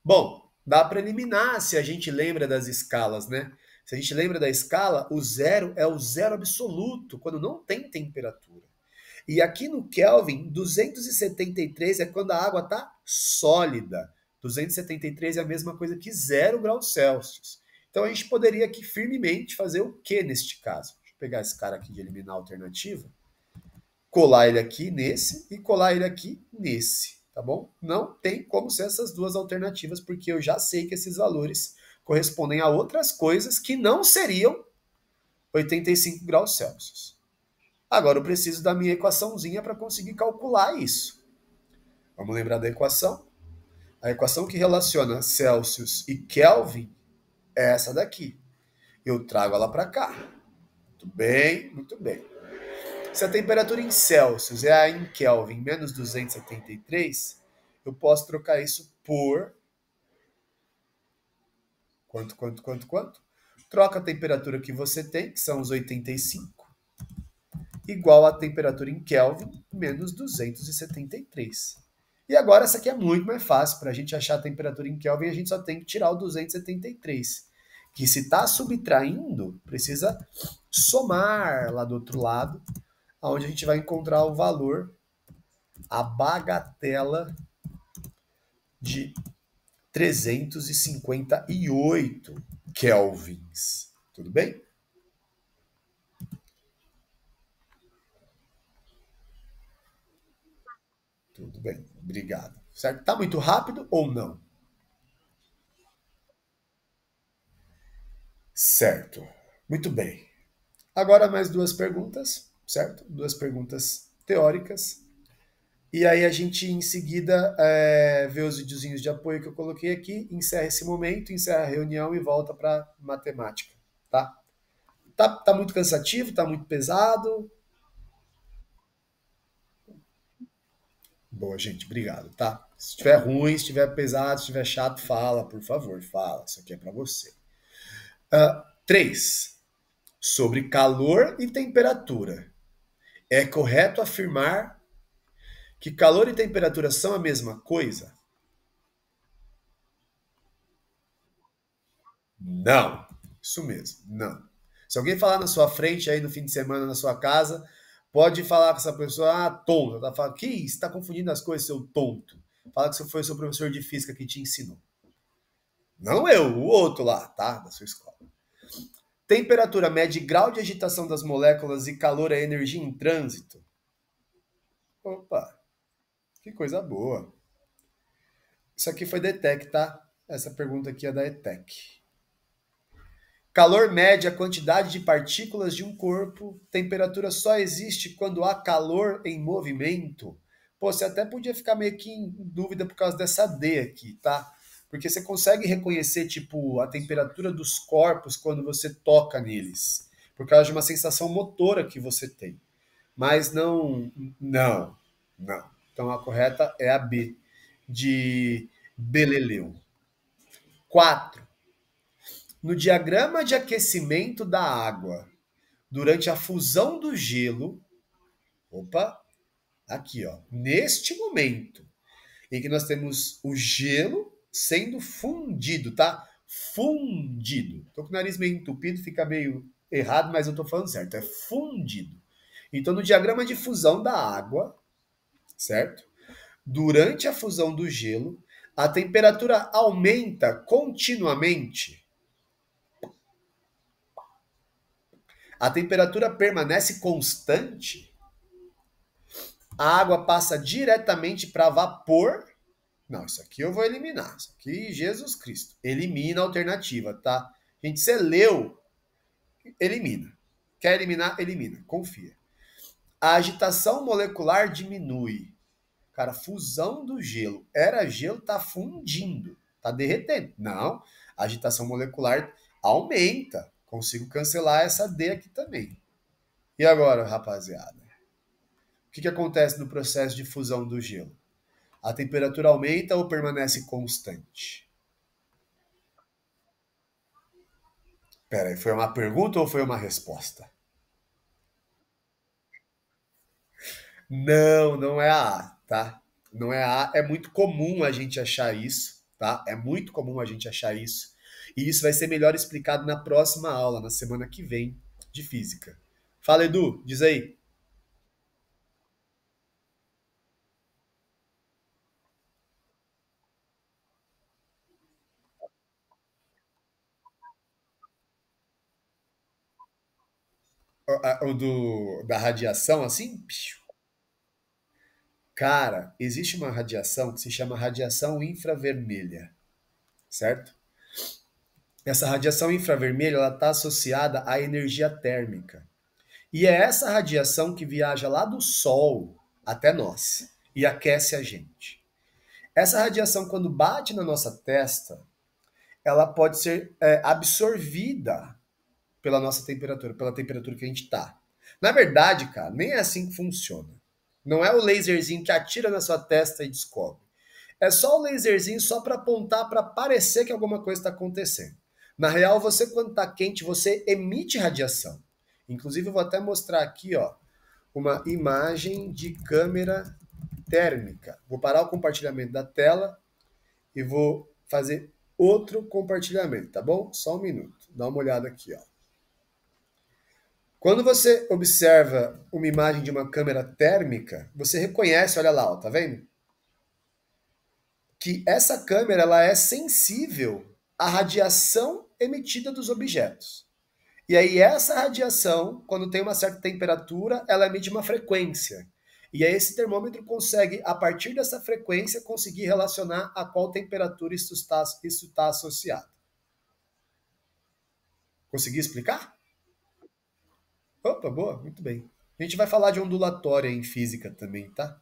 Bom, dá para eliminar se a gente lembra das escalas, né? Se a gente lembra da escala, o zero é o zero absoluto, quando não tem temperatura. E aqui no Kelvin, 273 é quando a água está sólida. 273 é a mesma coisa que 0 graus Celsius. Então a gente poderia aqui firmemente fazer o que neste caso? Deixa eu pegar esse cara aqui de eliminar a alternativa, colar ele aqui nesse e colar ele aqui nesse, tá bom? Não tem como ser essas duas alternativas, porque eu já sei que esses valores correspondem a outras coisas que não seriam 85 graus Celsius. Agora eu preciso da minha equaçãozinha para conseguir calcular isso. Vamos lembrar da equação? A equação que relaciona Celsius e Kelvin é essa daqui. Eu trago ela para cá. Muito bem, muito bem. Se a temperatura em Celsius é a em Kelvin menos 273, eu posso trocar isso por quanto? Troca a temperatura que você tem, que são os 85, igual a temperatura em Kelvin menos 273. E agora essa aqui é muito mais fácil. Para a gente achar a temperatura em Kelvin, a gente só tem que tirar o 273. Que se está subtraindo, precisa somar lá do outro lado, onde a gente vai encontrar o valor, a bagatela de 358 kelvins. Tudo bem? Tudo bem, obrigado. Certo? Tá muito rápido ou não? Certo. Muito bem. Agora mais duas perguntas, certo? Duas perguntas teóricas. E aí a gente em seguida vê os videozinhos de apoio que eu coloquei aqui, encerra esse momento, encerra a reunião e volta para matemática, tá? Tá muito cansativo, tá muito pesado. Boa, gente, obrigado, tá? Se estiver ruim, se estiver pesado, se estiver chato, fala, por favor, fala. Isso aqui é para você. 3. Sobre calor e temperatura. É correto afirmar que calor e temperatura são a mesma coisa? Não. Isso mesmo, não. Se alguém falar na sua frente aí no fim de semana na sua casa, pode falar com essa pessoa, tonta. Tá falando, que isso? Você está confundindo as coisas, seu tonto. Fala que foi o seu professor de física que te ensinou. Não eu, o outro lá, tá? Da sua escola. Temperatura mede grau de agitação das moléculas e calor é energia em trânsito. Opa, que coisa boa. Isso aqui foi da ETEC, tá? Essa pergunta aqui é da ETEC. Calor mede a quantidade de partículas de um corpo. Temperatura só existe quando há calor em movimento. Pô, você até podia ficar meio que em dúvida por causa dessa D aqui, tá? Porque você consegue reconhecer, tipo, a temperatura dos corpos quando você toca neles. Por causa de uma sensação motora que você tem. Mas não. Então a correta é a B, de Beleleu. 4. No diagrama de aquecimento da água, durante a fusão do gelo, opa, aqui, ó, neste momento em que nós temos o gelo sendo fundido, tá? Fundido. Tô com o nariz meio entupido, fica meio errado, mas eu tô falando certo, é fundido. Então, no diagrama de fusão da água, certo? Durante a fusão do gelo, a temperatura aumenta continuamente. A temperatura permanece constante. A água passa diretamente para vapor. Não, isso aqui eu vou eliminar. Isso aqui, Jesus Cristo. Elimina a alternativa, tá? Gente, você leu, elimina. Quer eliminar? Elimina. Confia. A agitação molecular diminui. Cara, fusão do gelo. Era gelo, tá fundindo. Tá derretendo. Não. A agitação molecular aumenta. Consigo cancelar essa D aqui também. E agora, rapaziada? O que acontece no processo de fusão do gelo? A temperatura aumenta ou permanece constante? Peraí, foi uma pergunta ou foi uma resposta? Não, não é a A, tá? Não é a A. É muito comum a gente achar isso, tá? É muito comum a gente achar isso. E isso vai ser melhor explicado na próxima aula, na semana que vem, de física. Fala, Edu, diz aí. Da radiação, assim? Cara, existe uma radiação que se chama radiação infravermelha, certo? Essa radiação infravermelha ela está associada à energia térmica. E é essa radiação que viaja lá do Sol até nós e aquece a gente. Essa radiação, quando bate na nossa testa, ela pode ser absorvida pela nossa temperatura, pela temperatura que a gente está. Na verdade, cara, nem é assim que funciona. Não é o laserzinho que atira na sua testa e descobre. É só o laserzinho só para apontar para parecer que alguma coisa está acontecendo. Na real, você quando está quente, você emite radiação. Inclusive, eu vou até mostrar aqui, ó, uma imagem de câmera térmica. Vou parar o compartilhamento da tela e vou fazer outro compartilhamento, tá bom? Só um minuto. Dá uma olhada aqui, ó. Quando você observa uma imagem de uma câmera térmica, você reconhece, olha lá, ó, tá vendo? Que essa câmera ela é sensível à radiação emitida dos objetos. E aí essa radiação, quando tem uma certa temperatura, ela emite uma frequência. E aí esse termômetro consegue, a partir dessa frequência, conseguir relacionar a qual temperatura isso está associado. Consegui explicar? Opa, boa, muito bem. A gente vai falar de ondulatória em física também, tá?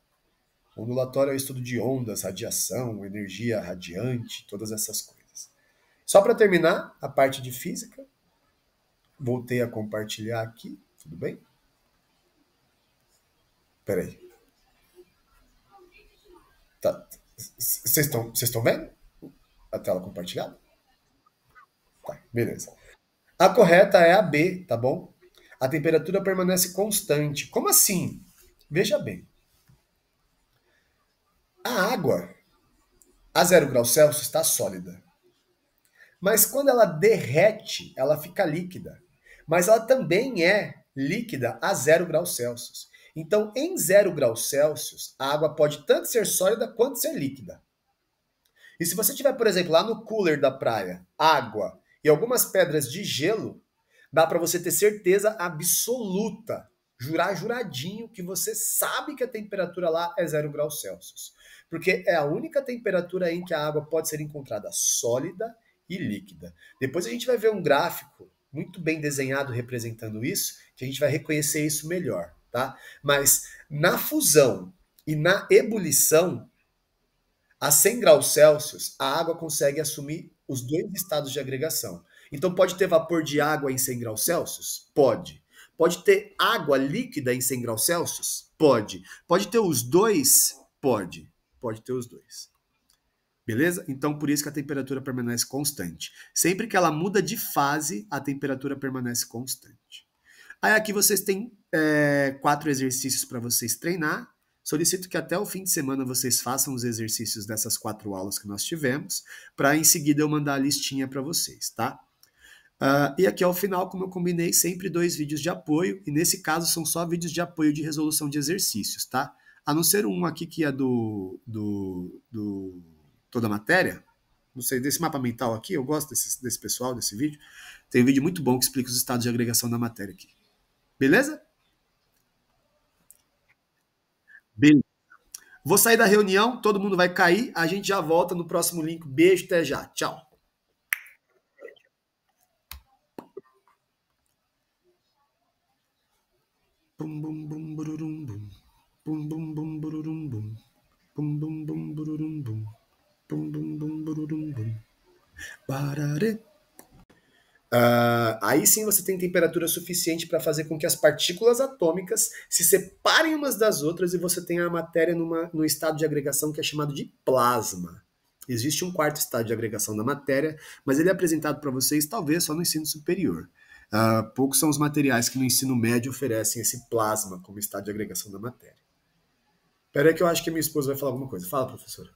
Ondulatório é o estudo de ondas, radiação, energia radiante, todas essas coisas. Só para terminar a parte de física, voltei a compartilhar aqui, tudo bem? Peraí. Tá. Vocês estão vendo a tela compartilhada? Tá, beleza. A correta é a B, tá bom? A temperatura permanece constante. Como assim? Veja bem. A água a 0 graus Celsius está sólida. Mas quando ela derrete, ela fica líquida. Mas ela também é líquida a 0 graus Celsius. Então, em 0 graus Celsius, a água pode tanto ser sólida quanto ser líquida. E se você tiver, por exemplo, lá no cooler da praia, água e algumas pedras de gelo, dá para você ter certeza absoluta, jurar juradinho, que você sabe que a temperatura lá é 0 graus Celsius. Porque é a única temperatura em que a água pode ser encontrada sólida e líquida. Depois a gente vai ver um gráfico muito bem desenhado representando isso, que a gente vai reconhecer isso melhor, tá? Mas na fusão e na ebulição, a 100 graus Celsius, a água consegue assumir os dois estados de agregação. Então, pode ter vapor de água em 100 graus Celsius? Pode. Pode ter água líquida em 100 graus Celsius? Pode. Pode ter os dois? Pode. Pode ter os dois. Beleza? Então, por isso que a temperatura permanece constante. Sempre que ela muda de fase, a temperatura permanece constante. Aí aqui vocês têm 4 exercícios para vocês treinar. Solicito que até o fim de semana vocês façam os exercícios dessas 4 aulas que nós tivemos, para em seguida eu mandar a listinha para vocês, tá? E aqui ao final, como eu combinei, sempre 2 vídeos de apoio, e nesse caso são só vídeos de apoio de resolução de exercícios, tá? A não ser um aqui que é do toda a matéria, não sei, desse mapa mental aqui, eu gosto desse pessoal, desse vídeo. Tem um vídeo muito bom que explica os estados de agregação da matéria aqui. Beleza? Beleza. Vou sair da reunião, todo mundo vai cair, a gente já volta no próximo link. Beijo, até já. Tchau. Bum bum bum bururum bum. Bum bum bum bururum bum. Bum bum bum bururum bum. Bum bum bum bururum bum. Barare Aí sim você tem temperatura suficiente para fazer com que as partículas atômicas se separem umas das outras e você tenha a matéria num estado de agregação que é chamado de plasma. Existe um quarto estado de agregação da matéria, mas ele é apresentado para vocês talvez só no ensino superior. Poucos são os materiais que no ensino médio oferecem esse plasma como estado de agregação da matéria. Espera aí que eu acho que a minha esposa vai falar alguma coisa. Fala, professora.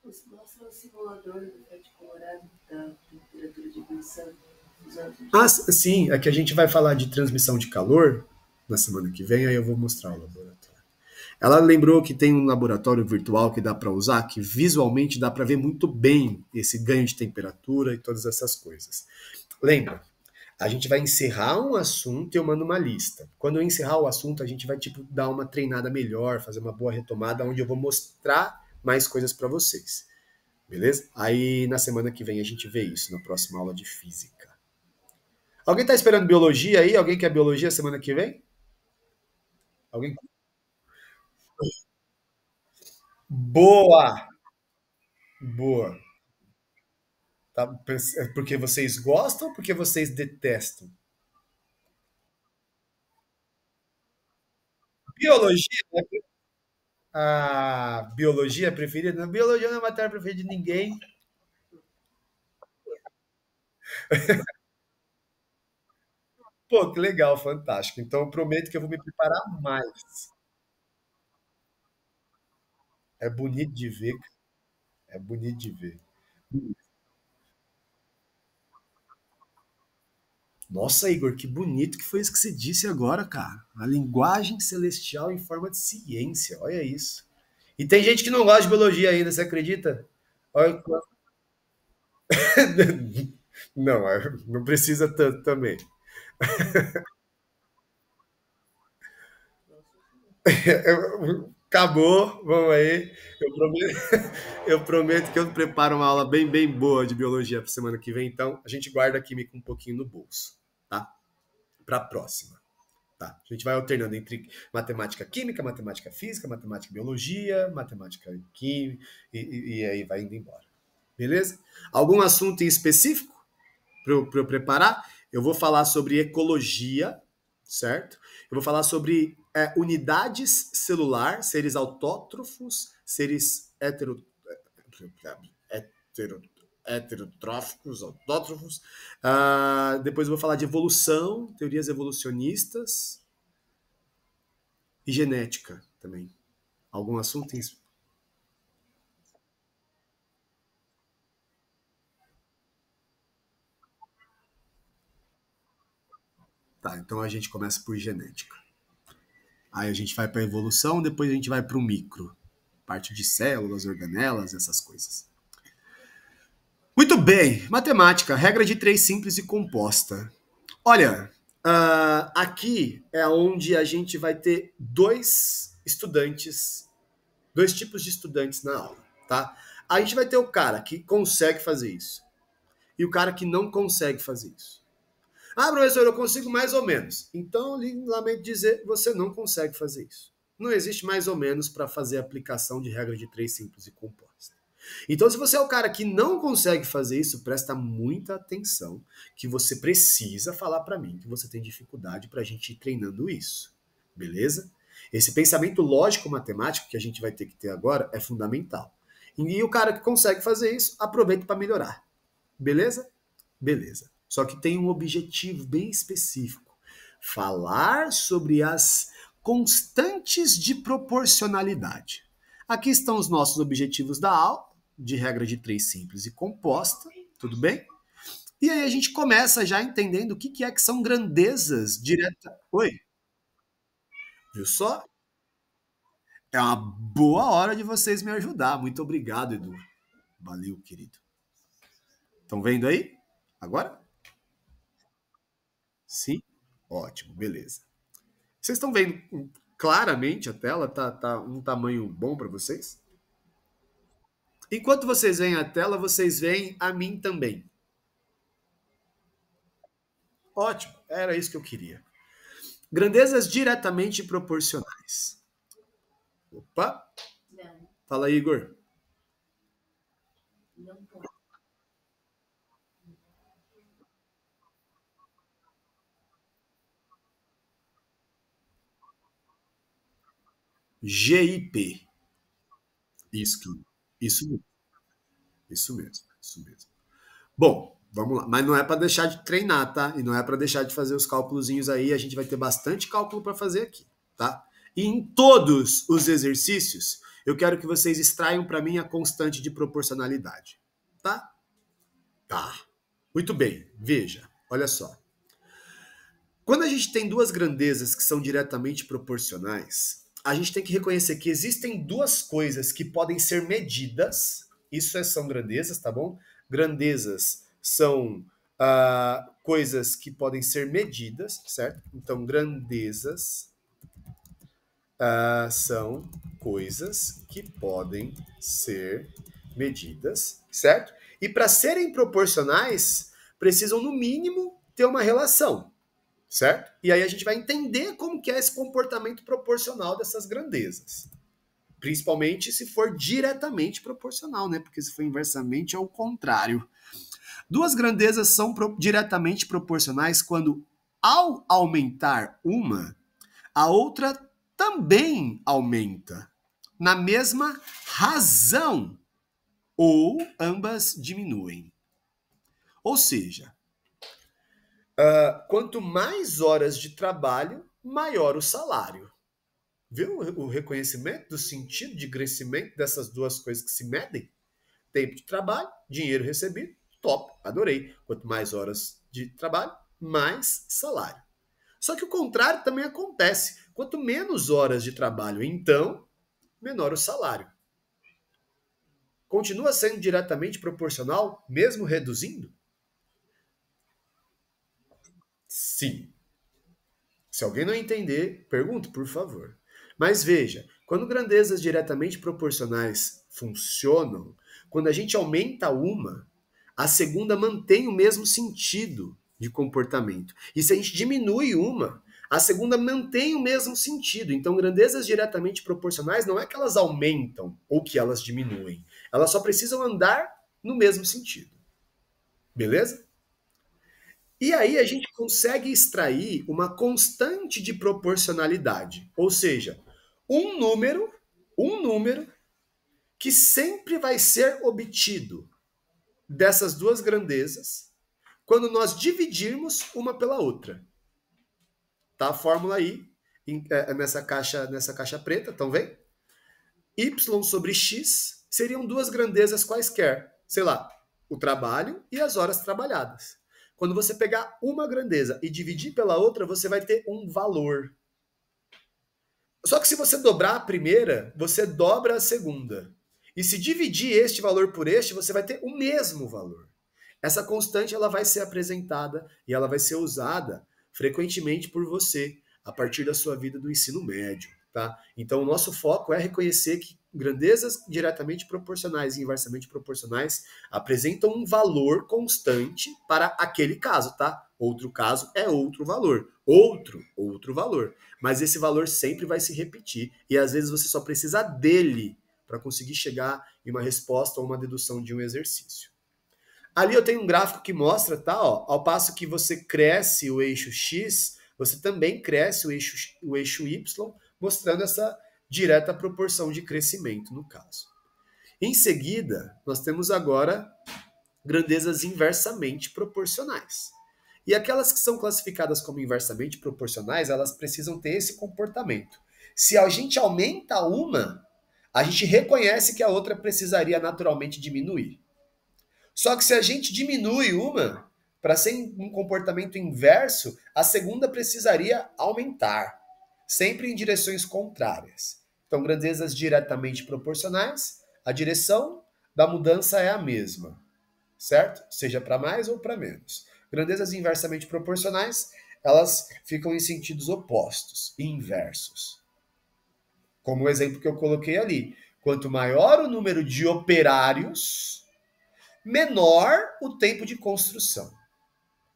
Você mostra o simulador do efeito colorado da temperatura de ebulição dos átomos? Sim, é que a gente vai falar de transmissão de calor na semana que vem, aí eu vou mostrar o laboratório. Ela lembrou que tem um laboratório virtual que dá para usar, que visualmente dá para ver muito bem esse ganho de temperatura e todas essas coisas. Lembra, a gente vai encerrar um assunto e eu mando uma lista. Quando eu encerrar o assunto, a gente vai tipo dar uma treinada melhor, fazer uma boa retomada, onde eu vou mostrar mais coisas para vocês. Beleza? Aí na semana que vem a gente vê isso, na próxima aula de física. Alguém está esperando biologia aí? Alguém quer biologia semana que vem? Alguém? Boa! Boa. Tá? Porque vocês gostam ou porque vocês detestam? Biologia? Biologia preferida? Biologia não é a matéria preferida de ninguém. Pô, que legal, fantástico. Então eu prometo que eu vou me preparar mais. É bonito de ver, é bonito de ver. Nossa, Igor, que bonito que foi isso que você disse agora, cara. A linguagem celestial em forma de ciência, olha isso. E tem gente que não gosta de biologia ainda, você acredita? Olha, não, não precisa tanto também. Acabou, vamos aí. Eu prometo, eu prometo que eu preparo uma aula bem, bem boa de biologia para semana que vem. Então, a gente guarda a química um pouquinho no bolso, tá? Para a próxima. Tá? A gente vai alternando entre matemática química, matemática física, matemática biologia, matemática química, e aí vai indo embora. Beleza? Algum assunto em específico para eu preparar? Eu vou falar sobre ecologia, certo? Eu vou falar sobre unidades celular, seres autótrofos, seres hetero, heterotróficos, autótrofos. Depois eu vou falar de evolução, teorias evolucionistas e genética também. Algum assunto em... Tá, então a gente começa por genética. Aí a gente vai para evolução, depois a gente vai para o micro. Parte de células, organelas, essas coisas. Muito bem, matemática, regra de três simples e composta. Olha, aqui é onde a gente vai ter dois tipos de estudantes na aula, tá? A gente vai ter o cara que consegue fazer isso e o cara que não consegue fazer isso. Professor, eu consigo mais ou menos. Então, lamento dizer, você não consegue fazer isso. Não existe mais ou menos para fazer a aplicação de regra de três simples e composta. Então, se você é o cara que não consegue fazer isso, presta muita atenção que você precisa falar para mim que você tem dificuldade para a gente ir treinando isso. Beleza? Esse pensamento lógico matemático que a gente vai ter que ter agora é fundamental. E o cara que consegue fazer isso, aproveita para melhorar. Beleza? Beleza. Só que tem um objetivo bem específico: falar sobre as constantes de proporcionalidade. Aqui estão os nossos objetivos da aula, de regra de três simples e composta, tudo bem? E aí a gente começa já entendendo o que é que são grandezas diretas. Oi, viu só? É uma boa hora de vocês me ajudar. Muito obrigado, Edu. Valeu, querido. Estão vendo aí? Agora? Sim? Ótimo, beleza. Vocês estão vendo claramente a tela? Tá um tamanho bom para vocês? Enquanto vocês veem a tela, vocês veem a mim também. Ótimo, era isso que eu queria. Grandezas diretamente proporcionais. Opa, fala aí, Igor. GIP. Isso, isso mesmo, isso mesmo, isso mesmo. Bom, vamos lá. Mas não é para deixar de treinar, tá? E não é para deixar de fazer os cálculozinhos aí. A gente vai ter bastante cálculo para fazer aqui, tá? E em todos os exercícios, eu quero que vocês extraiam para mim a constante de proporcionalidade, tá? Tá. Muito bem. Veja, olha só. Quando a gente tem duas grandezas que são diretamente proporcionais, a gente tem que reconhecer que existem duas coisas que podem ser medidas. Isso são grandezas, tá bom? Grandezas são coisas que podem ser medidas, certo? Então, grandezas são coisas que podem ser medidas, certo? E para serem proporcionais, precisam, no mínimo, ter uma relação, certo? E aí a gente vai entender como que é esse comportamento proporcional dessas grandezas. Principalmente se for diretamente proporcional, né? Porque se for inversamente é o contrário. Duas grandezas são diretamente proporcionais quando, ao aumentar uma, a outra também aumenta, na mesma razão, ou ambas diminuem. Ou seja, quanto mais horas de trabalho, maior o salário. Viu o reconhecimento do sentido de crescimento dessas duas coisas que se medem? Tempo de trabalho, dinheiro recebido, top, adorei. Quanto mais horas de trabalho, mais salário. Só que o contrário também acontece. Quanto menos horas de trabalho, então, menor o salário. Continua sendo diretamente proporcional, mesmo reduzindo? Sim. Se alguém não entender, pergunte, por favor. Mas veja, quando grandezas diretamente proporcionais funcionam, quando a gente aumenta uma, a segunda mantém o mesmo sentido de comportamento. E se a gente diminui uma, a segunda mantém o mesmo sentido. Então, grandezas diretamente proporcionais não é que elas aumentam ou que elas diminuem. Elas só precisam andar no mesmo sentido. Beleza? E aí a gente consegue extrair uma constante de proporcionalidade, ou seja, um número, um número que sempre vai ser obtido dessas duas grandezas quando nós dividirmos uma pela outra. Tá a fórmula aí nessa caixa preta, estão vendo? Y sobre x seriam duas grandezas quaisquer, sei lá, o trabalho e as horas trabalhadas. Quando você pegar uma grandeza e dividir pela outra, você vai ter um valor. Só que se você dobrar a primeira, você dobra a segunda. E se dividir este valor por este, você vai ter o mesmo valor. Essa constante ela vai ser apresentada e ela vai ser usada frequentemente por você a partir da sua vida do ensino médio, tá? Então o nosso foco é reconhecer que grandezas diretamente proporcionais e inversamente proporcionais apresentam um valor constante para aquele caso, tá? Outro caso é outro valor, outro valor. Mas esse valor sempre vai se repetir e às vezes você só precisa dele para conseguir chegar em uma resposta ou uma dedução de um exercício. Ali eu tenho um gráfico que mostra, tá? Ó, ao passo que você cresce o eixo X, você também cresce o eixo Y, mostrando essa direta proporção de crescimento, no caso. Em seguida, nós temos agora grandezas inversamente proporcionais. E aquelas que são classificadas como inversamente proporcionais, elas precisam ter esse comportamento. Se a gente aumenta uma, a gente reconhece que a outra precisaria naturalmente diminuir. Só que se a gente diminui uma, para ser um comportamento inverso, a segunda precisaria aumentar, sempre em direções contrárias. Então, grandezas diretamente proporcionais, a direção da mudança é a mesma, certo? Seja para mais ou para menos. Grandezas inversamente proporcionais, elas ficam em sentidos opostos, inversos. Como o exemplo que eu coloquei ali. Quanto maior o número de operários, menor o tempo de construção.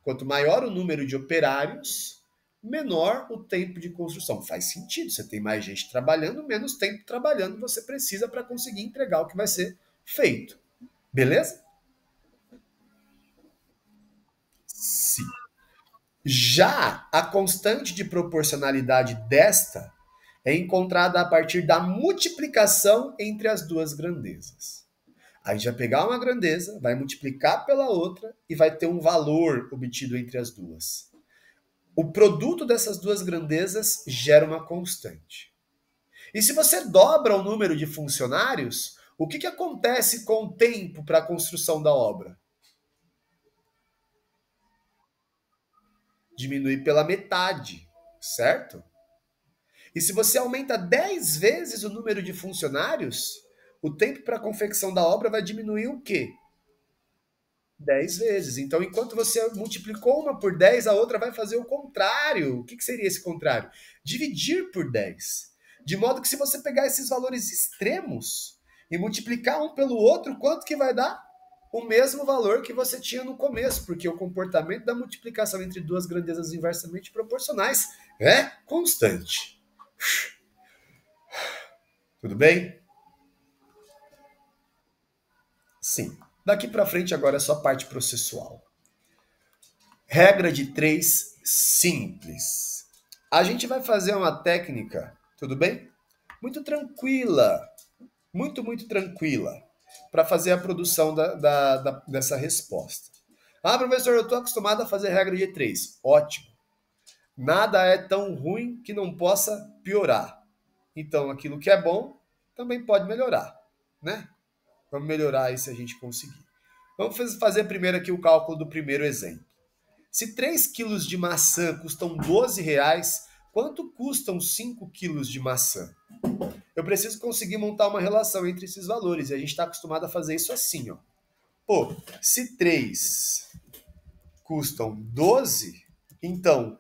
Quanto maior o número de operários, menor o tempo de construção. Faz sentido, você tem mais gente trabalhando, menos tempo trabalhando você precisa para conseguir entregar o que vai ser feito. Beleza? Sim. Já a constante de proporcionalidade desta É encontrada a partir da multiplicação entre as duas grandezas. A gente vai pegar uma grandeza, vai multiplicar pela outra e vai ter um valor obtido entre as duas. O produto dessas duas grandezas gera uma constante. E se você dobra o número de funcionários, o que acontece com o tempo para a construção da obra? Diminui pela metade, certo? E se você aumenta 10 vezes o número de funcionários, o tempo para a confecção da obra vai diminuir o quê? 10 vezes. Então, enquanto você multiplicou uma por 10, a outra vai fazer o contrário. O que seria esse contrário? Dividir por 10. De modo que se você pegar esses valores extremos e multiplicar um pelo outro, quanto que vai dar? O mesmo valor que você tinha no começo, porque o comportamento da multiplicação entre duas grandezas inversamente proporcionais é constante. Tudo bem? Sim. Daqui para frente agora é só parte processual. Regra de 3 simples. A gente vai fazer uma técnica, tudo bem? Muito tranquila, muito tranquila, para fazer a produção dessa resposta. Ah, professor, eu estou acostumado a fazer regra de 3. Ótimo. Nada é tão ruim que não possa piorar. Então, aquilo que é bom também pode melhorar, né? Vamos melhorar aí se a gente conseguir. Vamos fazer primeiro aqui o cálculo do primeiro exemplo. Se 3 quilos de maçã custam R$ 12, quanto custam 5 quilos de maçã? Eu preciso conseguir montar uma relação entre esses valores. E a gente está acostumado a fazer isso assim, ó. Pô, se 3 custam 12, então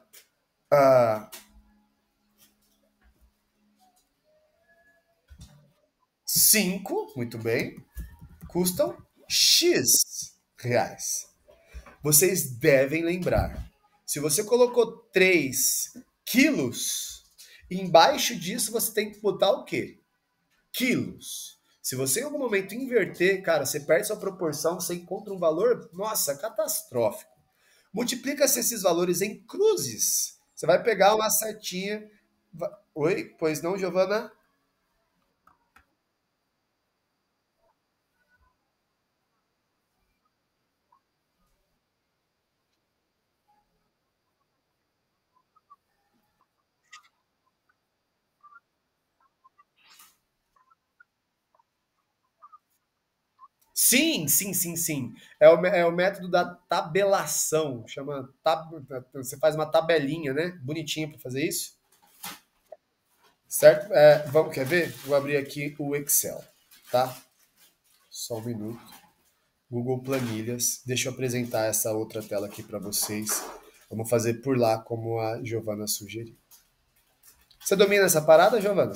5, muito bem, custam X reais. Vocês devem lembrar. Se você colocou 3 quilos, embaixo disso você tem que botar o quê? Quilos. Se você em algum momento inverter, cara, você perde sua proporção, você encontra um valor, nossa, catastrófico. Multiplica-se esses valores em cruzes. Você vai pegar uma setinha. Oi? Pois não, Giovana? Sim. É o método da tabelação. Você faz uma tabelinha, né? Bonitinha para fazer isso. Certo? Quer ver? Vou abrir aqui o Excel, tá? Só um minuto. Google Planilhas. Deixa eu apresentar essa outra tela aqui para vocês. Vamos fazer por lá, como a Giovana sugeriu. Você domina essa parada, Giovana?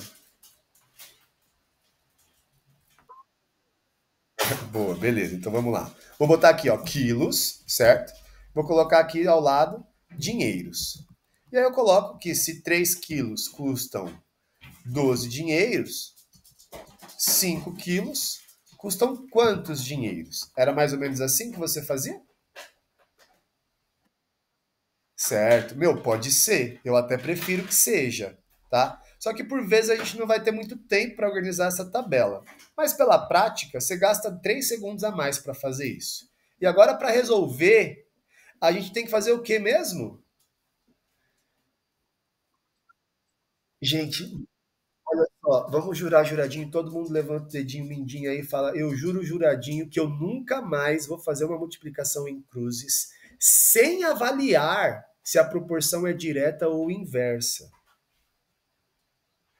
Boa, beleza. Então vamos lá. Vou botar aqui, ó, quilos, certo? Vou colocar aqui ao lado dinheiros. E aí eu coloco que se 3 quilos custam 12 dinheiros, 5 quilos custam quantos dinheiros? Era mais ou menos assim que você fazia? Certo. Meu, pode ser. Eu até prefiro que seja, tá? Só que por vezes a gente não vai ter muito tempo para organizar essa tabela. Mas pela prática, você gasta 3 segundos a mais para fazer isso. E agora para resolver, a gente tem que fazer o que mesmo? Gente, olha só, vamos jurar juradinho, todo mundo levanta o dedinho mindinho aí e fala: "Eu juro juradinho que eu nunca mais vou fazer uma multiplicação em cruzes sem avaliar se a proporção é direta ou inversa".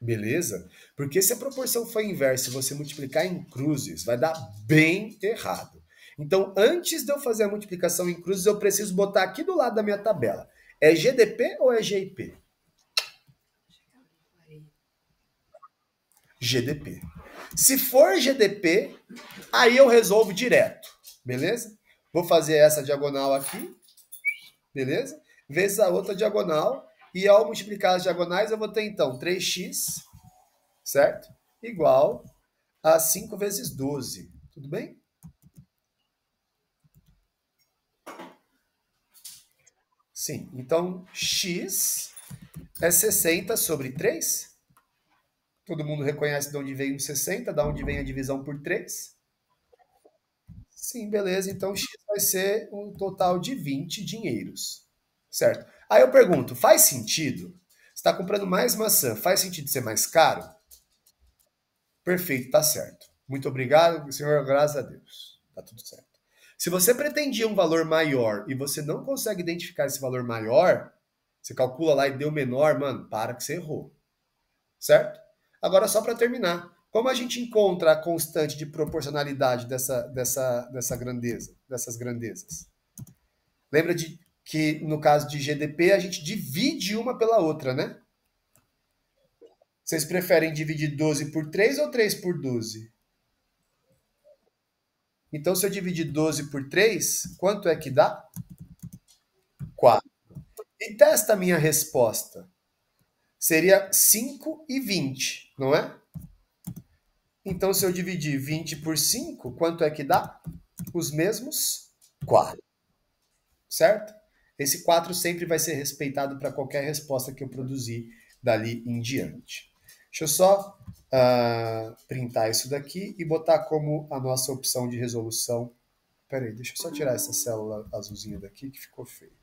Beleza? Porque se a proporção for inversa e você multiplicar em cruzes, vai dar bem errado. Então, antes de eu fazer a multiplicação em cruzes, eu preciso botar aqui do lado da minha tabela. É GDP ou é GIP? GDP. Se for GDP, aí eu resolvo direto. Beleza? Vou fazer essa diagonal aqui. Beleza? Vezes a outra diagonal. E ao multiplicar as diagonais, eu vou ter então 3x, certo? Igual a 5 vezes 12. Tudo bem? Sim. Então, x é 60 sobre 3. Todo mundo reconhece de onde veio um 60, de onde vem a divisão por 3? Sim, beleza. Então X vai ser um total de 20 dinheiros. Certo? Aí eu pergunto, faz sentido? Você está comprando mais maçã, faz sentido ser mais caro? Perfeito, tá certo. Muito obrigado, senhor, graças a Deus. Tá tudo certo. Se você pretendia um valor maior e você não consegue identificar esse valor maior, você calcula lá e deu menor, mano, para que você errou. Certo? Agora, só para terminar, como a gente encontra a constante de proporcionalidade dessa grandeza, dessas grandezas? Lembra de que no caso de GDP a gente divide uma pela outra, né? Vocês preferem dividir 12 por 3 ou 3 por 12? Então, se eu dividir 12 por 3, quanto é que dá? 4. E testa a minha resposta. Seria 5 e 20, não é? Então, se eu dividir 20 por 5, quanto é que dá? Os mesmos 4, certo? Esse 4 sempre vai ser respeitado para qualquer resposta que eu produzir dali em diante. Deixa eu só printar isso daqui e botar como a nossa opção de resolução. Peraí, deixa eu só tirar essa célula azulzinha daqui que ficou feio.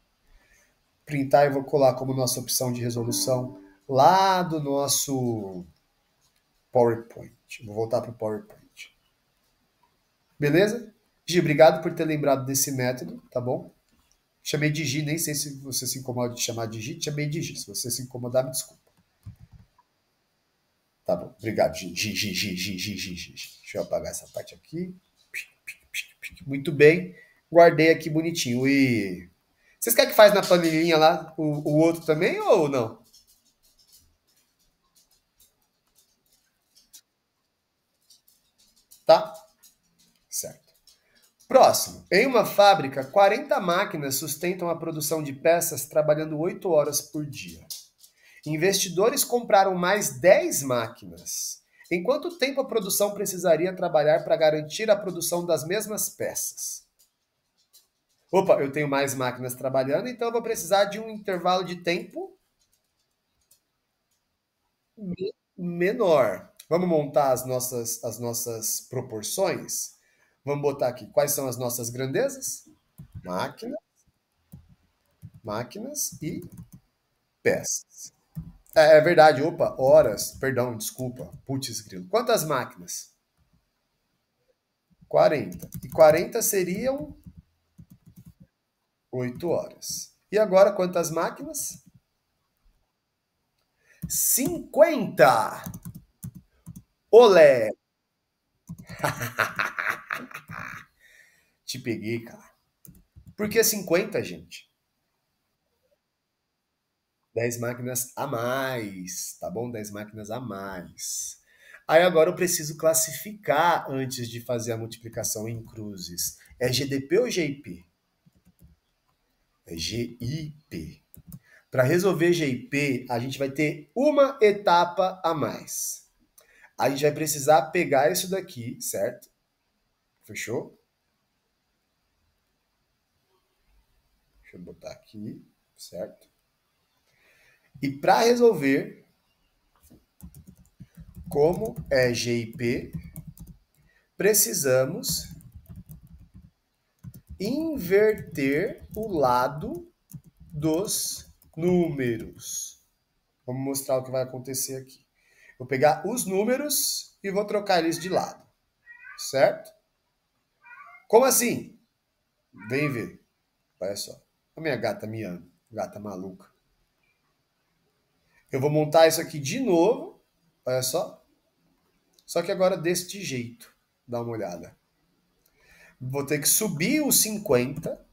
Printar e vou colar como nossa opção de resolução lá do nosso PowerPoint. Vou voltar para o PowerPoint. Beleza? Gi, obrigado por ter lembrado desse método, tá bom? Chamei de Gi, nem sei se você se incomoda de chamar de Gi, chamei de Gi. Se você se incomodar, me desculpa. Tá bom, obrigado, Gi. Gi, Gi, Gi, Gi, Gi, Gi, Gi. Deixa eu apagar essa parte aqui. Muito bem. Guardei aqui bonitinho. E vocês querem que faz na planilhinha lá o outro também ou não? Tá? Certo. Próximo. Em uma fábrica, 40 máquinas sustentam a produção de peças trabalhando 8 horas por dia. Investidores compraram mais 10 máquinas. Em quanto tempo a produção precisaria trabalhar para garantir a produção das mesmas peças? Opa, eu tenho mais máquinas trabalhando, então eu vou precisar de um intervalo de tempo menor. Vamos montar as nossas proporções? Vamos botar aqui quais são as nossas grandezas? Máquina, máquinas e peças. É verdade, opa, horas, perdão, desculpa, putz grilo. Quantas máquinas? 40. E 40 seriam 8 horas. E agora quantas máquinas? 50. Olé! Te peguei, cara. Por que 50, gente? 10 máquinas a mais, tá bom? 10 máquinas a mais. Aí agora eu preciso classificar antes de fazer a multiplicação em cruzes. É GDP ou GIP? É GIP. Para resolver GIP, a gente vai ter uma etapa a mais. A gente vai precisar pegar isso daqui, certo? Fechou? Deixa eu botar aqui, certo? E para resolver, como é GIP, precisamos inverter o lado dos números. Vamos mostrar o que vai acontecer aqui. Vou pegar os números e vou trocar eles de lado, certo? Como assim? Vem ver. Olha só. A minha gata miando. Gata maluca. Eu vou montar isso aqui de novo. Olha só. Só que agora deste jeito. Dá uma olhada. Vou ter que subir o 50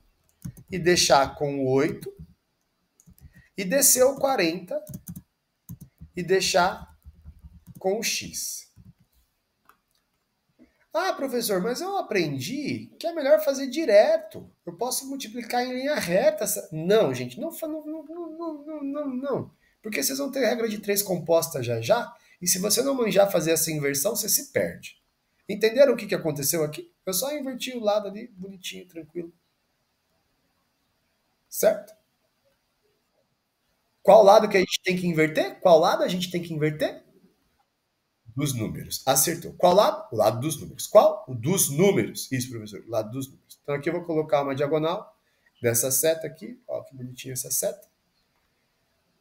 e deixar com o 8 e descer o 40 e deixar com o X. Ah, professor, mas eu aprendi que é melhor fazer direto. Eu posso multiplicar em linha reta. Não, gente, não. Porque vocês vão ter regra de três composta já já. E se você não manjar fazer essa inversão, você se perde. Entenderam o que aconteceu aqui? Eu só inverti o lado ali, bonitinho, tranquilo. Certo? Qual lado que a gente tem que inverter? Qual lado a gente tem que inverter? Dos números. Acertou. Qual lado? O lado dos números. Qual? O dos números. Isso, professor. O lado dos números. Então aqui eu vou colocar uma diagonal dessa seta aqui. Ó, que bonitinha essa seta.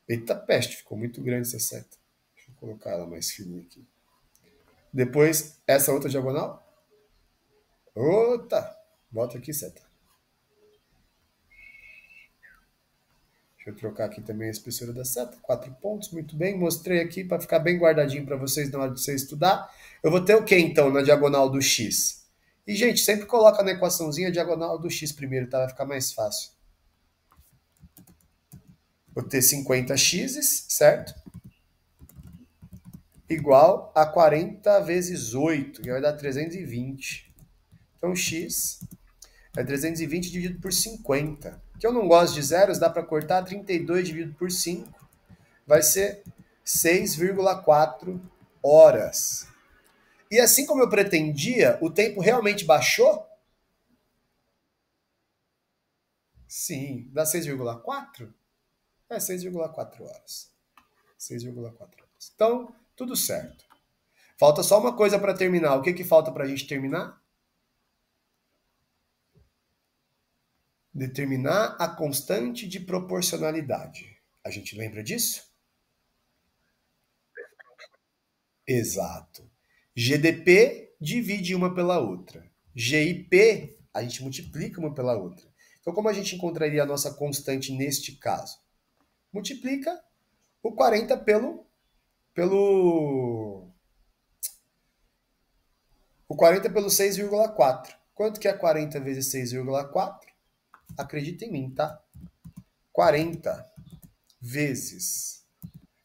Eita peste, ficou muito grande essa seta. Deixa eu colocar ela mais fininha aqui. Depois, essa outra diagonal. Outra. Bota aqui, seta. Deixa eu trocar aqui também a espessura da seta. 4 pontos, muito bem. Mostrei aqui para ficar bem guardadinho para vocês na hora de vocês estudar. Eu vou ter o que então na diagonal do x? E, gente, sempre coloca na equaçãozinha a diagonal do x primeiro, tá? Vai ficar mais fácil. Vou ter 50x, certo? Igual a 40 vezes 8, que vai dar 320. Então, x é 320 dividido por 50. Que eu não gosto de zeros, dá para cortar. 32 dividido por 5 vai ser 6,4 horas. E assim como eu pretendia, o tempo realmente baixou? Sim, dá 6,4? É 6,4 horas. 6,4 horas. Então, tudo certo. Falta só uma coisa para terminar. O que, que falta para a gente terminar? Determinar a constante de proporcionalidade. A gente lembra disso? Exato. GDP divide uma pela outra. GIP, a gente multiplica uma pela outra. Então, como a gente encontraria a nossa constante neste caso? Multiplica o 40 pelo o 40 pelo 6,4. Quanto que é 40 vezes 6,4? Acredita em mim, tá? 40 vezes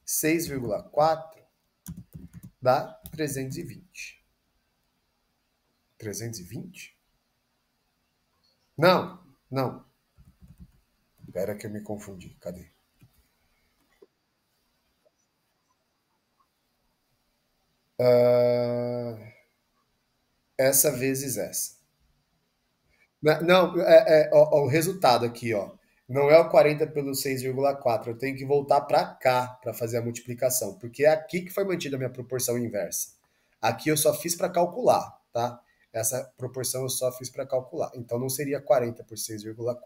6,4 dá 320. 320? Não, não. Espera que eu me confundi. Cadê? Ah, essa vezes essa. Não, ó, o resultado aqui, ó. Não é o 40 pelo 6,4. Eu tenho que voltar para cá para fazer a multiplicação, porque é aqui que foi mantida a minha proporção inversa. Aqui eu só fiz para calcular, tá? Essa proporção eu só fiz para calcular. Então não seria 40 por 6,4.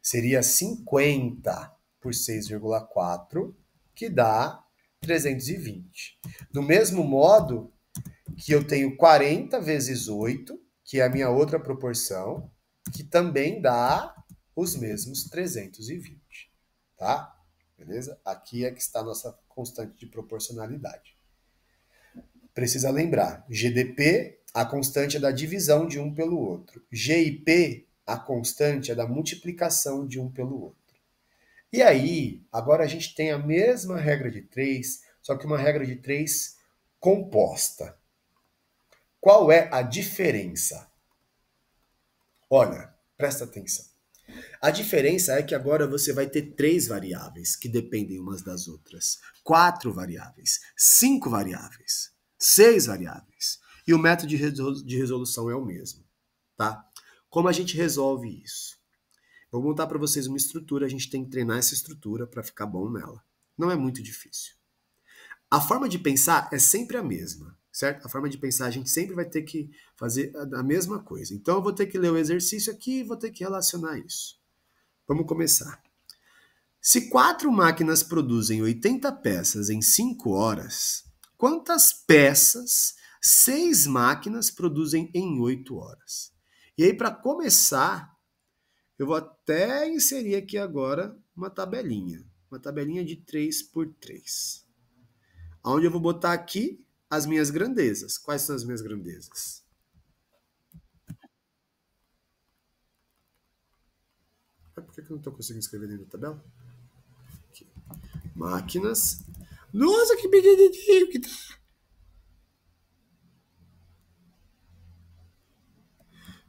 Seria 50 por 6,4, que dá 320. Do mesmo modo que eu tenho 40 vezes 8, que é a minha outra proporção, que também dá os mesmos 320, tá? Beleza? Aqui é que está a nossa constante de proporcionalidade. Precisa lembrar, GDP, a constante é da divisão de um pelo outro. GIP, a constante é da multiplicação de um pelo outro. E aí, agora a gente tem a mesma regra de 3, só que uma regra de 3 composta. Qual é a diferença? Olha, presta atenção. A diferença é que agora você vai ter 3 variáveis que dependem umas das outras, 4 variáveis, 5 variáveis, 6 variáveis. E o método de resolução é o mesmo, tá? Como a gente resolve isso? Vou montar para vocês uma estrutura, a gente tem que treinar essa estrutura para ficar bom nela. Não é muito difícil. A forma de pensar é sempre a mesma, certo? A forma de pensar a gente sempre vai ter que fazer a mesma coisa. Então eu vou ter que ler o exercício aqui e vou ter que relacionar isso. Vamos começar. Se 4 máquinas produzem 80 peças em 5 horas, quantas peças 6 máquinas produzem em 8 horas? E aí, para começar, eu vou até inserir aqui agora uma tabelinha de 3 por 3. Onde eu vou botar aqui as minhas grandezas. Quais são as minhas grandezas? Por que eu não estou conseguindo escrever dentro da tabela? Aqui. Máquinas. Nossa, que pequenininho que tá.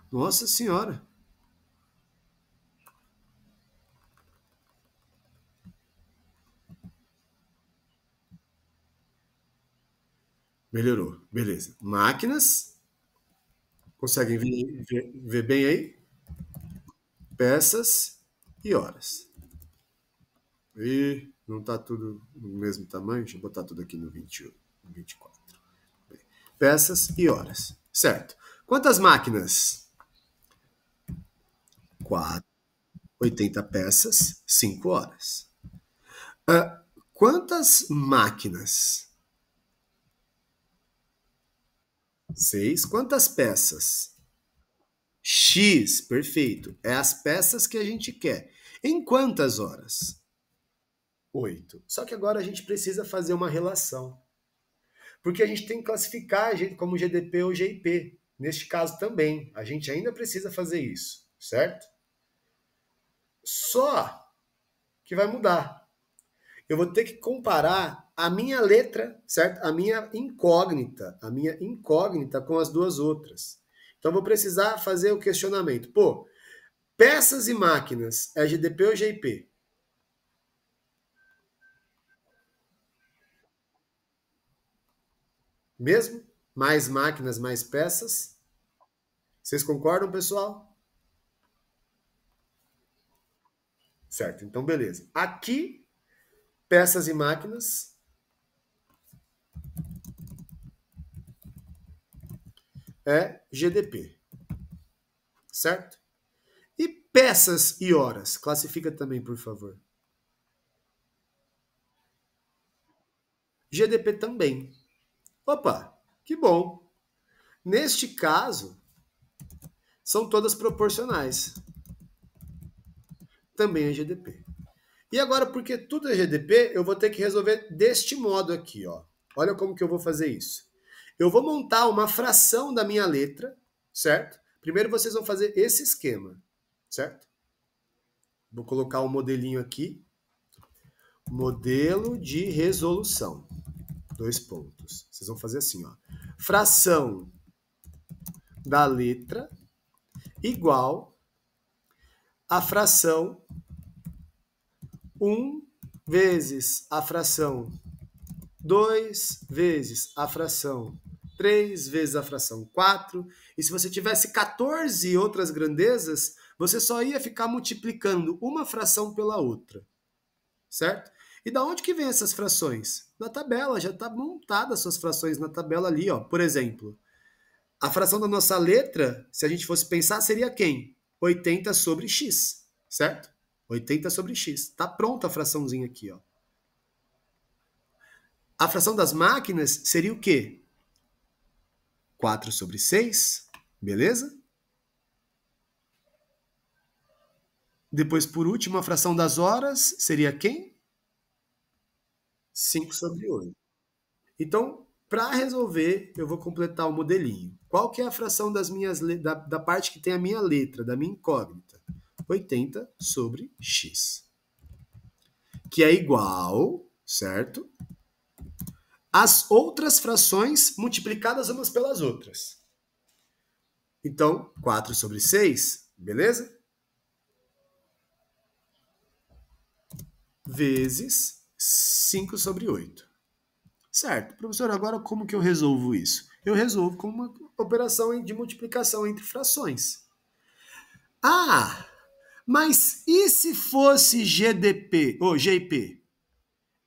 Nossa senhora. Melhorou. Beleza. Máquinas. Conseguem ver bem aí? Peças e horas. E não está tudo no mesmo tamanho. Deixa eu botar tudo aqui no 21, no 24. peças e horas. Certo. Quantas máquinas? 4. 80 peças, 5 horas. Quantas máquinas? 6. Quantas peças? X, perfeito. É as peças que a gente quer. Em quantas horas? 8. Só que agora a gente precisa fazer uma relação. Porque a gente tem que classificar a gente como GDP ou GIP. Neste caso também, a gente ainda precisa fazer isso, certo? Só que vai mudar. Eu vou ter que comparar a minha letra, certo? A minha incógnita com as duas outras. Então vou precisar fazer o questionamento. Pô, peças e máquinas é GDP ou GIP? Mesmo? Mais máquinas, mais peças? Vocês concordam, pessoal? Certo, então beleza. Aqui, peças e máquinas é GDP, certo? E peças e horas? Classifica também, por favor. GDP também. Opa, que bom. Neste caso, são todas proporcionais. Também é GDP. E agora, porque tudo é GDP, eu vou ter que resolver deste modo aqui, ó. Olha como que eu vou fazer isso. Eu vou montar uma fração da minha letra, certo? Primeiro vocês vão fazer esse esquema, certo? Vou colocar um modelinho aqui. Modelo de resolução. 2 pontos. Vocês vão fazer assim, ó. Fração da letra igual a fração 1 vezes a fração 2 vezes a fração 3 vezes a fração 4. E se você tivesse 14 outras grandezas, você só ia ficar multiplicando uma fração pela outra. Certo? E da onde que vem essas frações? Na tabela, já está montada as suas frações na tabela ali, ó. Por exemplo, a fração da nossa letra, se a gente fosse pensar, seria quem? 80 sobre x, certo? 80 sobre x. Tá pronta a fraçãozinha aqui, ó. A fração das máquinas seria o quê? 4 sobre 6, beleza? Depois, por último, a fração das horas seria quem? 5 sobre 8. Então, para resolver, eu vou completar o modelinho. Qual que é a fração da parte que tem a minha letra, da minha incógnita? 80 sobre x. Que é igual, certo? As outras frações multiplicadas umas pelas outras. Então, 4 sobre 6, beleza? Vezes 5 sobre 8. Certo. Professor, agora como que eu resolvo isso? Eu resolvo com uma operação de multiplicação entre frações. Ah, mas e se fosse GDP ou GIP?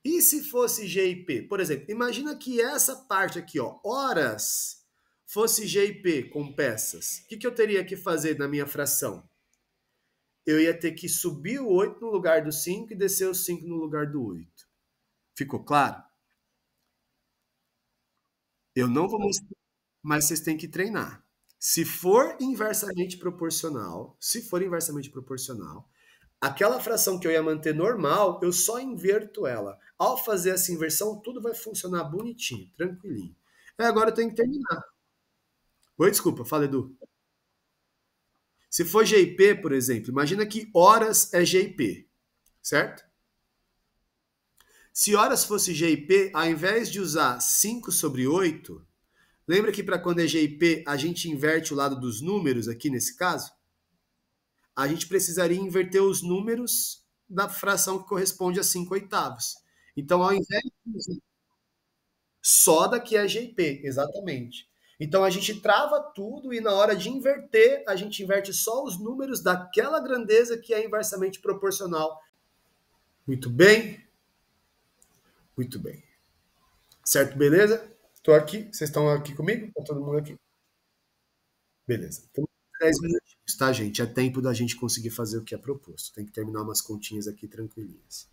E se fosse GIP? Por exemplo, imagina que essa parte aqui, ó, horas, fosse GIP com peças. O que eu teria que fazer na minha fração? Eu ia ter que subir o 8 no lugar do 5 e descer o 5 no lugar do 8. Ficou claro? Eu não vou mostrar, mas vocês têm que treinar. Se for inversamente proporcional, aquela fração que eu ia manter normal, eu só inverto ela. Ao fazer essa inversão, tudo vai funcionar bonitinho, tranquilinho. Agora eu tenho que terminar. Oi, desculpa, fala, Edu. Se for GIP, por exemplo, imagina que horas é GIP, certo? Se horas fosse GIP, ao invés de usar 5 sobre 8, lembra que para quando é GIP a gente inverte o lado dos números aqui nesse caso? A gente precisaria inverter os números da fração que corresponde a 5 oitavos. Então, ao invés de só daqui é GP, exatamente. Então a gente trava tudo e na hora de inverter, a gente inverte só os números daquela grandeza que é inversamente proporcional. Muito bem? Muito bem. Certo, beleza? Tô aqui, vocês estão aqui comigo? Tá todo mundo aqui? Beleza. Então, 10 minutinhos, tá, gente? É tempo da gente conseguir fazer o que é proposto. Tem que terminar umas continhas aqui tranquilinhas.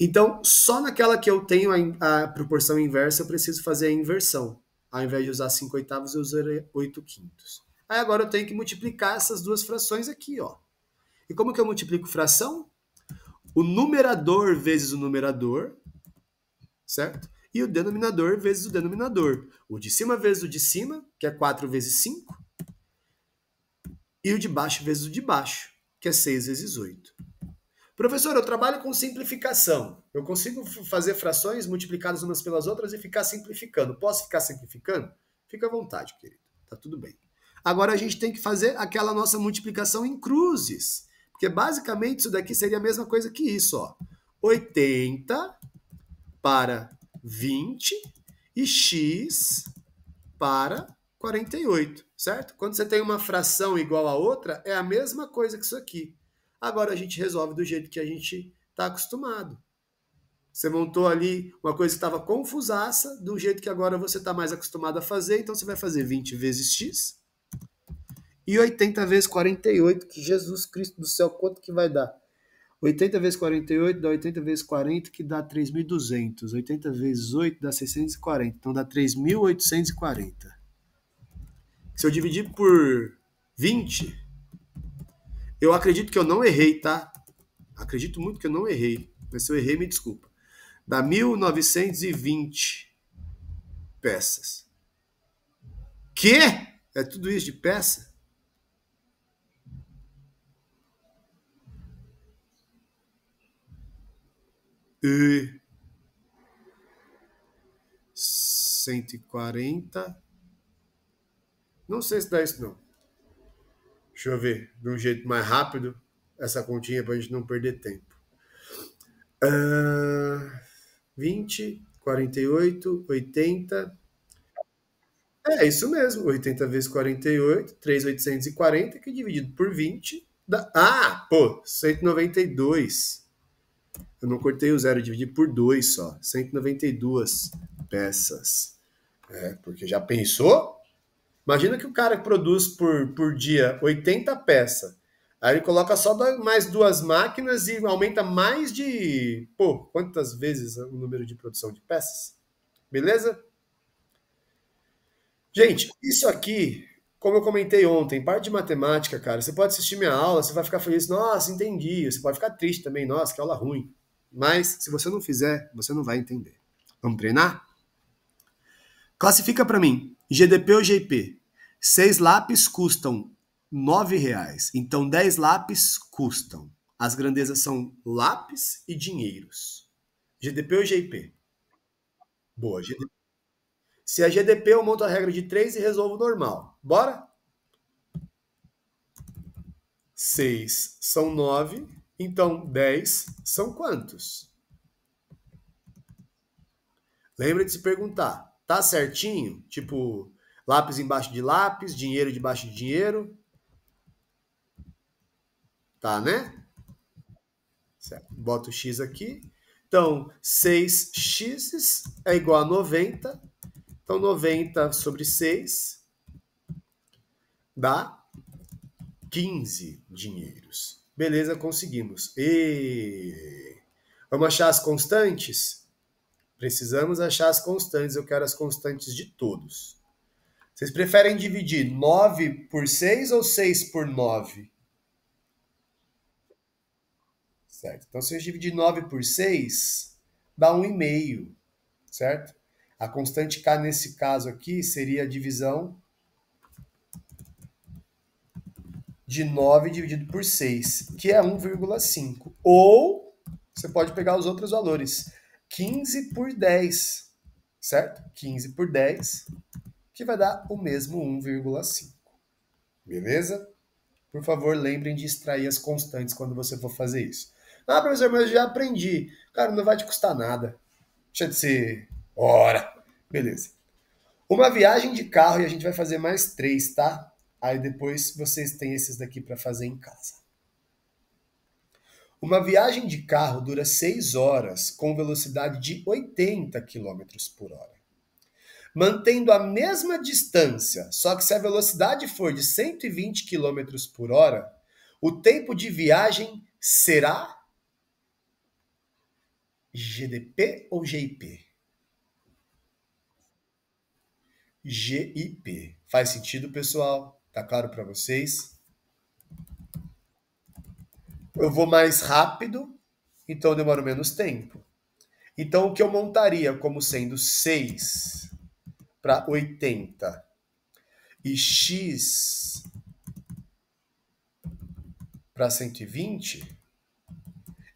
Então, só naquela que eu tenho a proporção inversa, eu preciso fazer a inversão. Ao invés de usar 5 oitavos, eu usaria 8 quintos. Aí agora eu tenho que multiplicar essas duas frações aqui, ó. E como que eu multiplico fração? O numerador vezes o numerador, certo? E o denominador vezes o denominador. O de cima vezes o de cima, que é 4 vezes 5, e o de baixo vezes o de baixo, que é 6 vezes 8. Professor, eu trabalho com simplificação. Eu consigo fazer frações multiplicadas umas pelas outras e ficar simplificando. Posso ficar simplificando? Fica à vontade, querido. Tá tudo bem. Agora a gente tem que fazer aquela nossa multiplicação em cruzes. Porque basicamente isso daqui seria a mesma coisa que isso, ó. 80 para 20 e x para 48, certo? Quando você tem uma fração igual a outra, é a mesma coisa que isso aqui. Agora a gente resolve do jeito que a gente está acostumado. Você montou ali uma coisa que estava confusaça, do jeito que agora você está mais acostumado a fazer, então você vai fazer 20 vezes x e 80 vezes 48, que Jesus Cristo do céu, quanto que vai dar? 80 vezes 48 dá 80 vezes 40, que dá 3.200. 80 vezes 8 dá 640, então dá 3.840. Se eu dividir por 20, eu acredito que eu não errei, tá? Acredito muito que eu não errei. Mas se eu errei, me desculpa. Dá 1.920 peças. Quê? É tudo isso de peça? E 140. Não sei se dá isso, não. Deixa eu ver de um jeito mais rápido essa continha para a gente não perder tempo. 20, 48, 80. É isso mesmo, 80 vezes 48, 3.840, que dividido por 20 dá. Ah, pô, 192. Eu não cortei o zero, dividi por 2 só. 192 peças. É, porque já pensou? Imagina que o cara produz por dia 80 peças. Aí ele coloca só mais duas máquinas e aumenta mais de. Pô, quantas vezes o número de produção de peças? Beleza? Gente, isso aqui, como eu comentei ontem, parte de matemática, cara, você pode assistir minha aula, você vai ficar feliz, nossa, entendi. Você pode ficar triste também, nossa, que aula ruim. Mas se você não fizer, você não vai entender. Vamos treinar? Classifica para mim, GDP ou GIP? 6 lápis custam R$ 9, então 10 lápis custam. As grandezas são lápis e dinheiros. GDP ou GIP? Boa, GDP. Se é GDP, eu monto a regra de 3 e resolvo normal. Bora? 6 são 9, então 10 são quantos? Lembra de se perguntar, tá certinho? Tipo, lápis embaixo de lápis, dinheiro debaixo de dinheiro. Tá, né? Certo. Bota o x aqui. Então, 6x é igual a 90. Então, 90 sobre 6 dá 15 dinheiros. Beleza, conseguimos. E vamos achar as constantes? Precisamos achar as constantes. Eu quero as constantes de todos. Vocês preferem dividir 9 por 6 ou 6 por 9? Certo. Então, se eu dividir 9 por 6, dá 1,5, certo? A constante K nesse caso aqui seria a divisão de 9 dividido por 6, que é 1,5. Ou você pode pegar os outros valores. 15 por 10, certo? 15 por 10, que vai dar o mesmo 1,5. Beleza? Por favor, lembrem de extrair as constantes quando você for fazer isso. Ah, professor, mas eu já aprendi. Cara, não vai te custar nada. Deixa de ser. Ora! Beleza. Uma viagem de carro e a gente vai fazer mais 3, tá? Aí depois vocês têm esses daqui para fazer em casa. Uma viagem de carro dura 6 horas com velocidade de 80 km por hora. mantendo a mesma distância, só que se a velocidade for de 120 quilômetros por hora, o tempo de viagem será GDP ou GIP? GIP. Faz sentido, pessoal? Tá claro para vocês? Eu vou mais rápido, então eu demoro menos tempo. Então, o que eu montaria como sendo 6 para 80 e x para 120,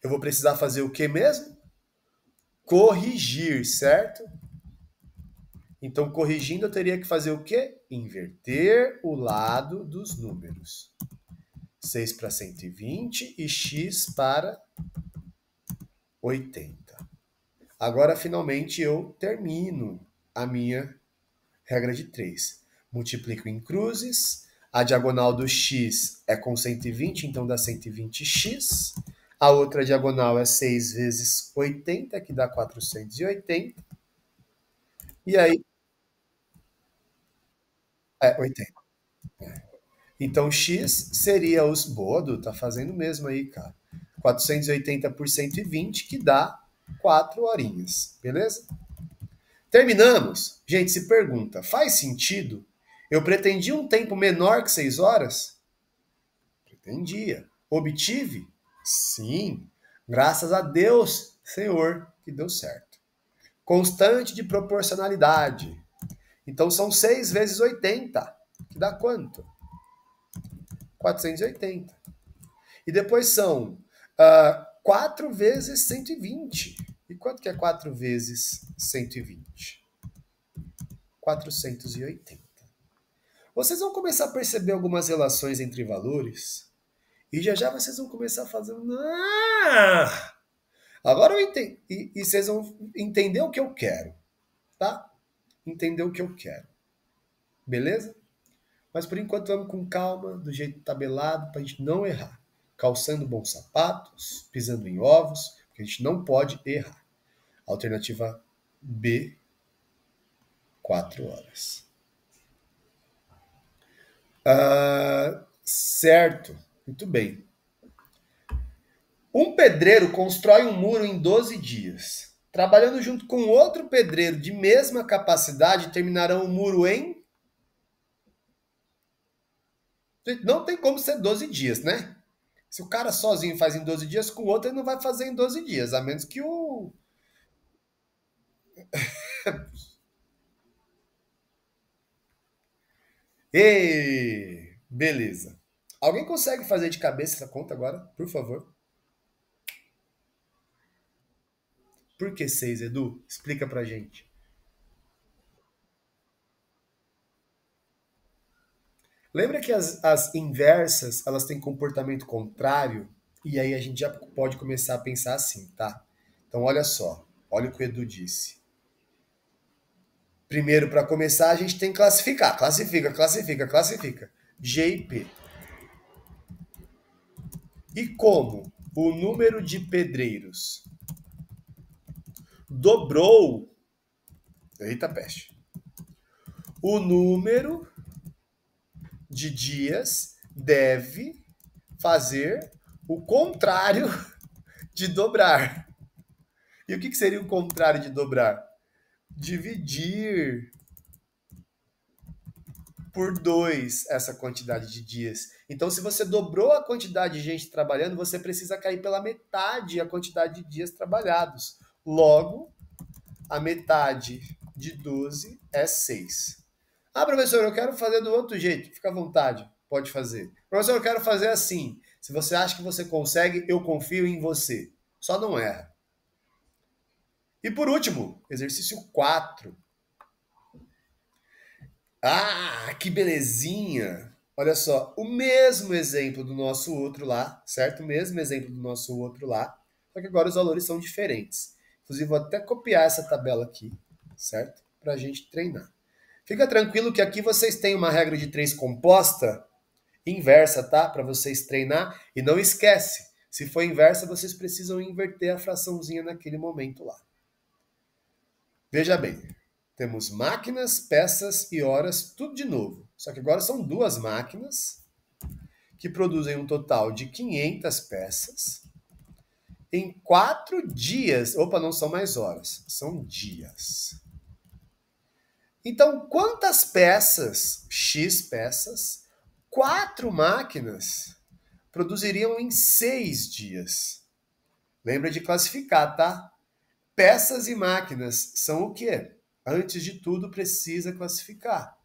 eu vou precisar fazer o que mesmo? Corrigir, certo? Então, corrigindo, eu teria que fazer o quê? Inverter o lado dos números. 6 para 120 e x para 80. Agora, finalmente, eu termino a minha regra de 3. Multiplico em cruzes. A diagonal do x é com 120, então dá 120x. A outra diagonal é 6 vezes 80, que dá 480. E aí, 80. Então, x seria os... Boa, Du, tá fazendo mesmo aí, cara. 480 por 120, que dá 4 horinhas. Beleza? Terminamos? Gente, se pergunta, faz sentido? Eu pretendia um tempo menor que 6 horas? Pretendia. Obtive? Sim. Graças a Deus, Senhor, que deu certo. Constante de proporcionalidade. Então são 6 vezes 80, que dá quanto? 480. E depois são 4 vezes 120. E quanto que é 4 vezes 120? 480. Vocês vão começar a perceber algumas relações entre valores e já já vocês vão começar a fazer... Agora eu entendi. E vocês vão entender o que eu quero, tá? Entender o que eu quero. Beleza? Mas por enquanto vamos com calma, do jeito tabelado, para a gente não errar. Calçando bons sapatos, pisando em ovos, porque a gente não pode errar. Alternativa B, 4 horas. Certo, muito bem. Um pedreiro constrói um muro em 12 dias. Trabalhando junto com outro pedreiro de mesma capacidade, terminarão o muro em... Não tem como ser 12 dias, né? Se o cara sozinho faz em 12 dias, com o outro ele não vai fazer em 12 dias, a menos que o... Beleza. Alguém consegue fazer de cabeça essa conta agora, por favor? Por que 6, Edu? Explica pra gente. Lembra que as inversas, elas têm comportamento contrário? E aí a gente já pode começar a pensar assim, tá? Então olha só, olha o que o Edu disse. Primeiro, para começar, a gente tem que classificar. Classifica. G e P. E como o número de pedreiros dobrou, eita peste, o número de dias deve fazer o contrário de dobrar. E o que seria o contrário de dobrar? Dividir por 2 essa quantidade de dias. Então, se você dobrou a quantidade de gente trabalhando, você precisa cair pela metade a quantidade de dias trabalhados. Logo, a metade de 12 é 6. Ah, professor, eu quero fazer do outro jeito. Fica à vontade, pode fazer. Professor, eu quero fazer assim. Se você acha que você consegue, eu confio em você. Só não erra. E por último, exercício 4. Ah, que belezinha! Olha só, o mesmo exemplo do nosso outro lá, certo? O mesmo exemplo do nosso outro lá, só que agora os valores são diferentes. Inclusive, vou até copiar essa tabela aqui, certo? Para a gente treinar. Fica tranquilo que aqui vocês têm uma regra de 3 composta, inversa, tá? Para vocês treinar. E não esquece, se for inversa, vocês precisam inverter a fraçãozinha naquele momento lá. Veja bem, Temos máquinas, peças e horas, tudo de novo. Só que agora são duas máquinas que produzem um total de 500 peças em 4 dias. Opa, não são mais horas, são dias. Então, quantas peças, X peças, 4 máquinas produziriam em 6 dias? Lembra de classificar, tá? Peças e máquinas são o quê? Antes de tudo, precisa classificar.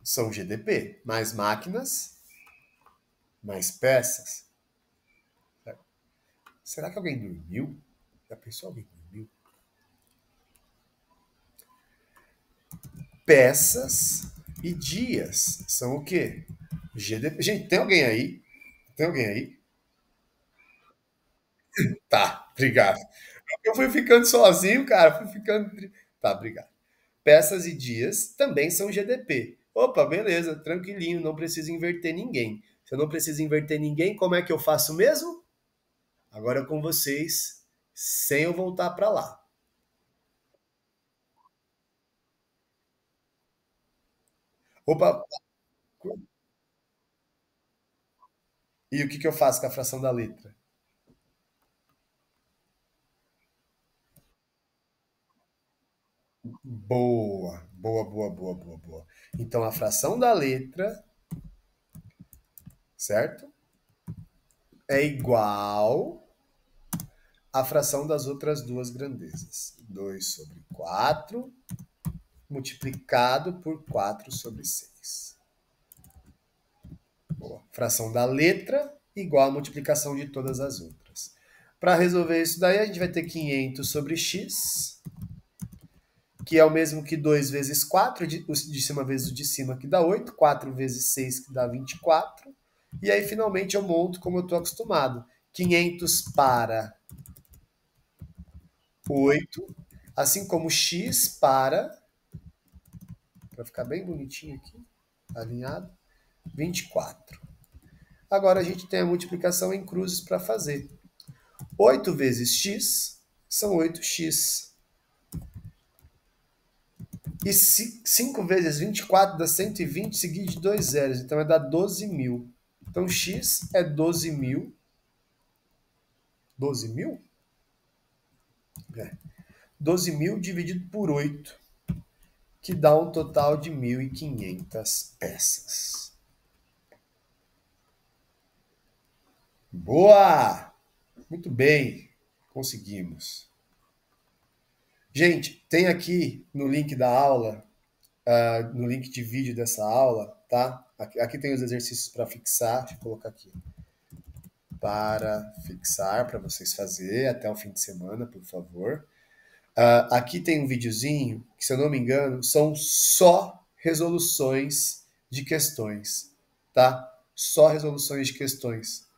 São GDP, mais máquinas, mais peças. Será que alguém dormiu? Já pensou alguém dormiu? Peças e dias são o quê? GDP. Gente, tem alguém aí? Tem alguém aí? Tá, obrigado. Eu fui ficando sozinho, cara, fui ficando. Tá, obrigado. Peças e dias também são GDP. Opa, beleza, tranquilinho, não preciso inverter ninguém. Se eu não preciso inverter ninguém, como é que eu faço mesmo? Agora com vocês, sem eu voltar para lá. Opa, e o que, que eu faço com a fração da letra? Boa, boa, boa, boa, boa, boa. Então a fração da letra, certo? É igual à fração das outras duas grandezas. 2 sobre 4 multiplicado por 4 sobre 6. Boa. Fração da letra igual à multiplicação de todas as outras. Para resolver isso daí, a gente vai ter 500 sobre x, que é o mesmo que 2 vezes 4, o de cima vezes o de cima, que dá 8, 4 vezes 6, que dá 24. E aí, finalmente, eu monto como eu estou acostumado. 500 para 8, assim como x para ficar bem bonitinho aqui, alinhado, 24. Agora a gente tem a multiplicação em cruzes para fazer. 8 vezes x são 8x. E 5 vezes 24 dá 120, seguido de 2 zeros. Então vai dar 12.000. Então x é 12.000. 12.000? É. 12.000 dividido por 8, que dá um total de 1.500 peças. Boa! Muito bem, conseguimos. Gente, tem aqui no link da aula, no link de vídeo dessa aula, tá? Aqui tem os exercícios para fixar. Deixa eu colocar aqui. Para fixar, para vocês fazer até o fim de semana, por favor. Aqui tem um videozinho que, se eu não me engano, são só resoluções de questões, tá? Só resoluções de questões.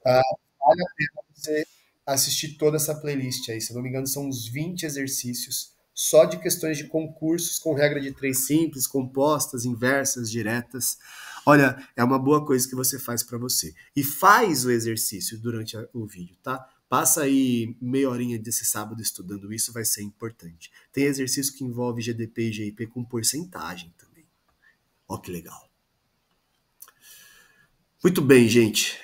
Vale a pena você assistir toda essa playlist aí. Se eu não me engano, são uns 20 exercícios só de questões de concursos com regra de três simples, compostas, inversas, diretas. Olha, é uma boa coisa que você faz para você. E faz o exercício durante o vídeo, tá? Passa aí meia horinha desse sábado estudando isso, vai ser importante. Tem exercício que envolve GDP e GIP com porcentagem também. Ó que legal. Muito bem, gente.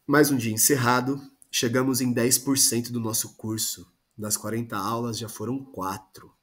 Mais um dia encerrado. Chegamos em 10% do nosso curso. Das 40 aulas, já foram 4.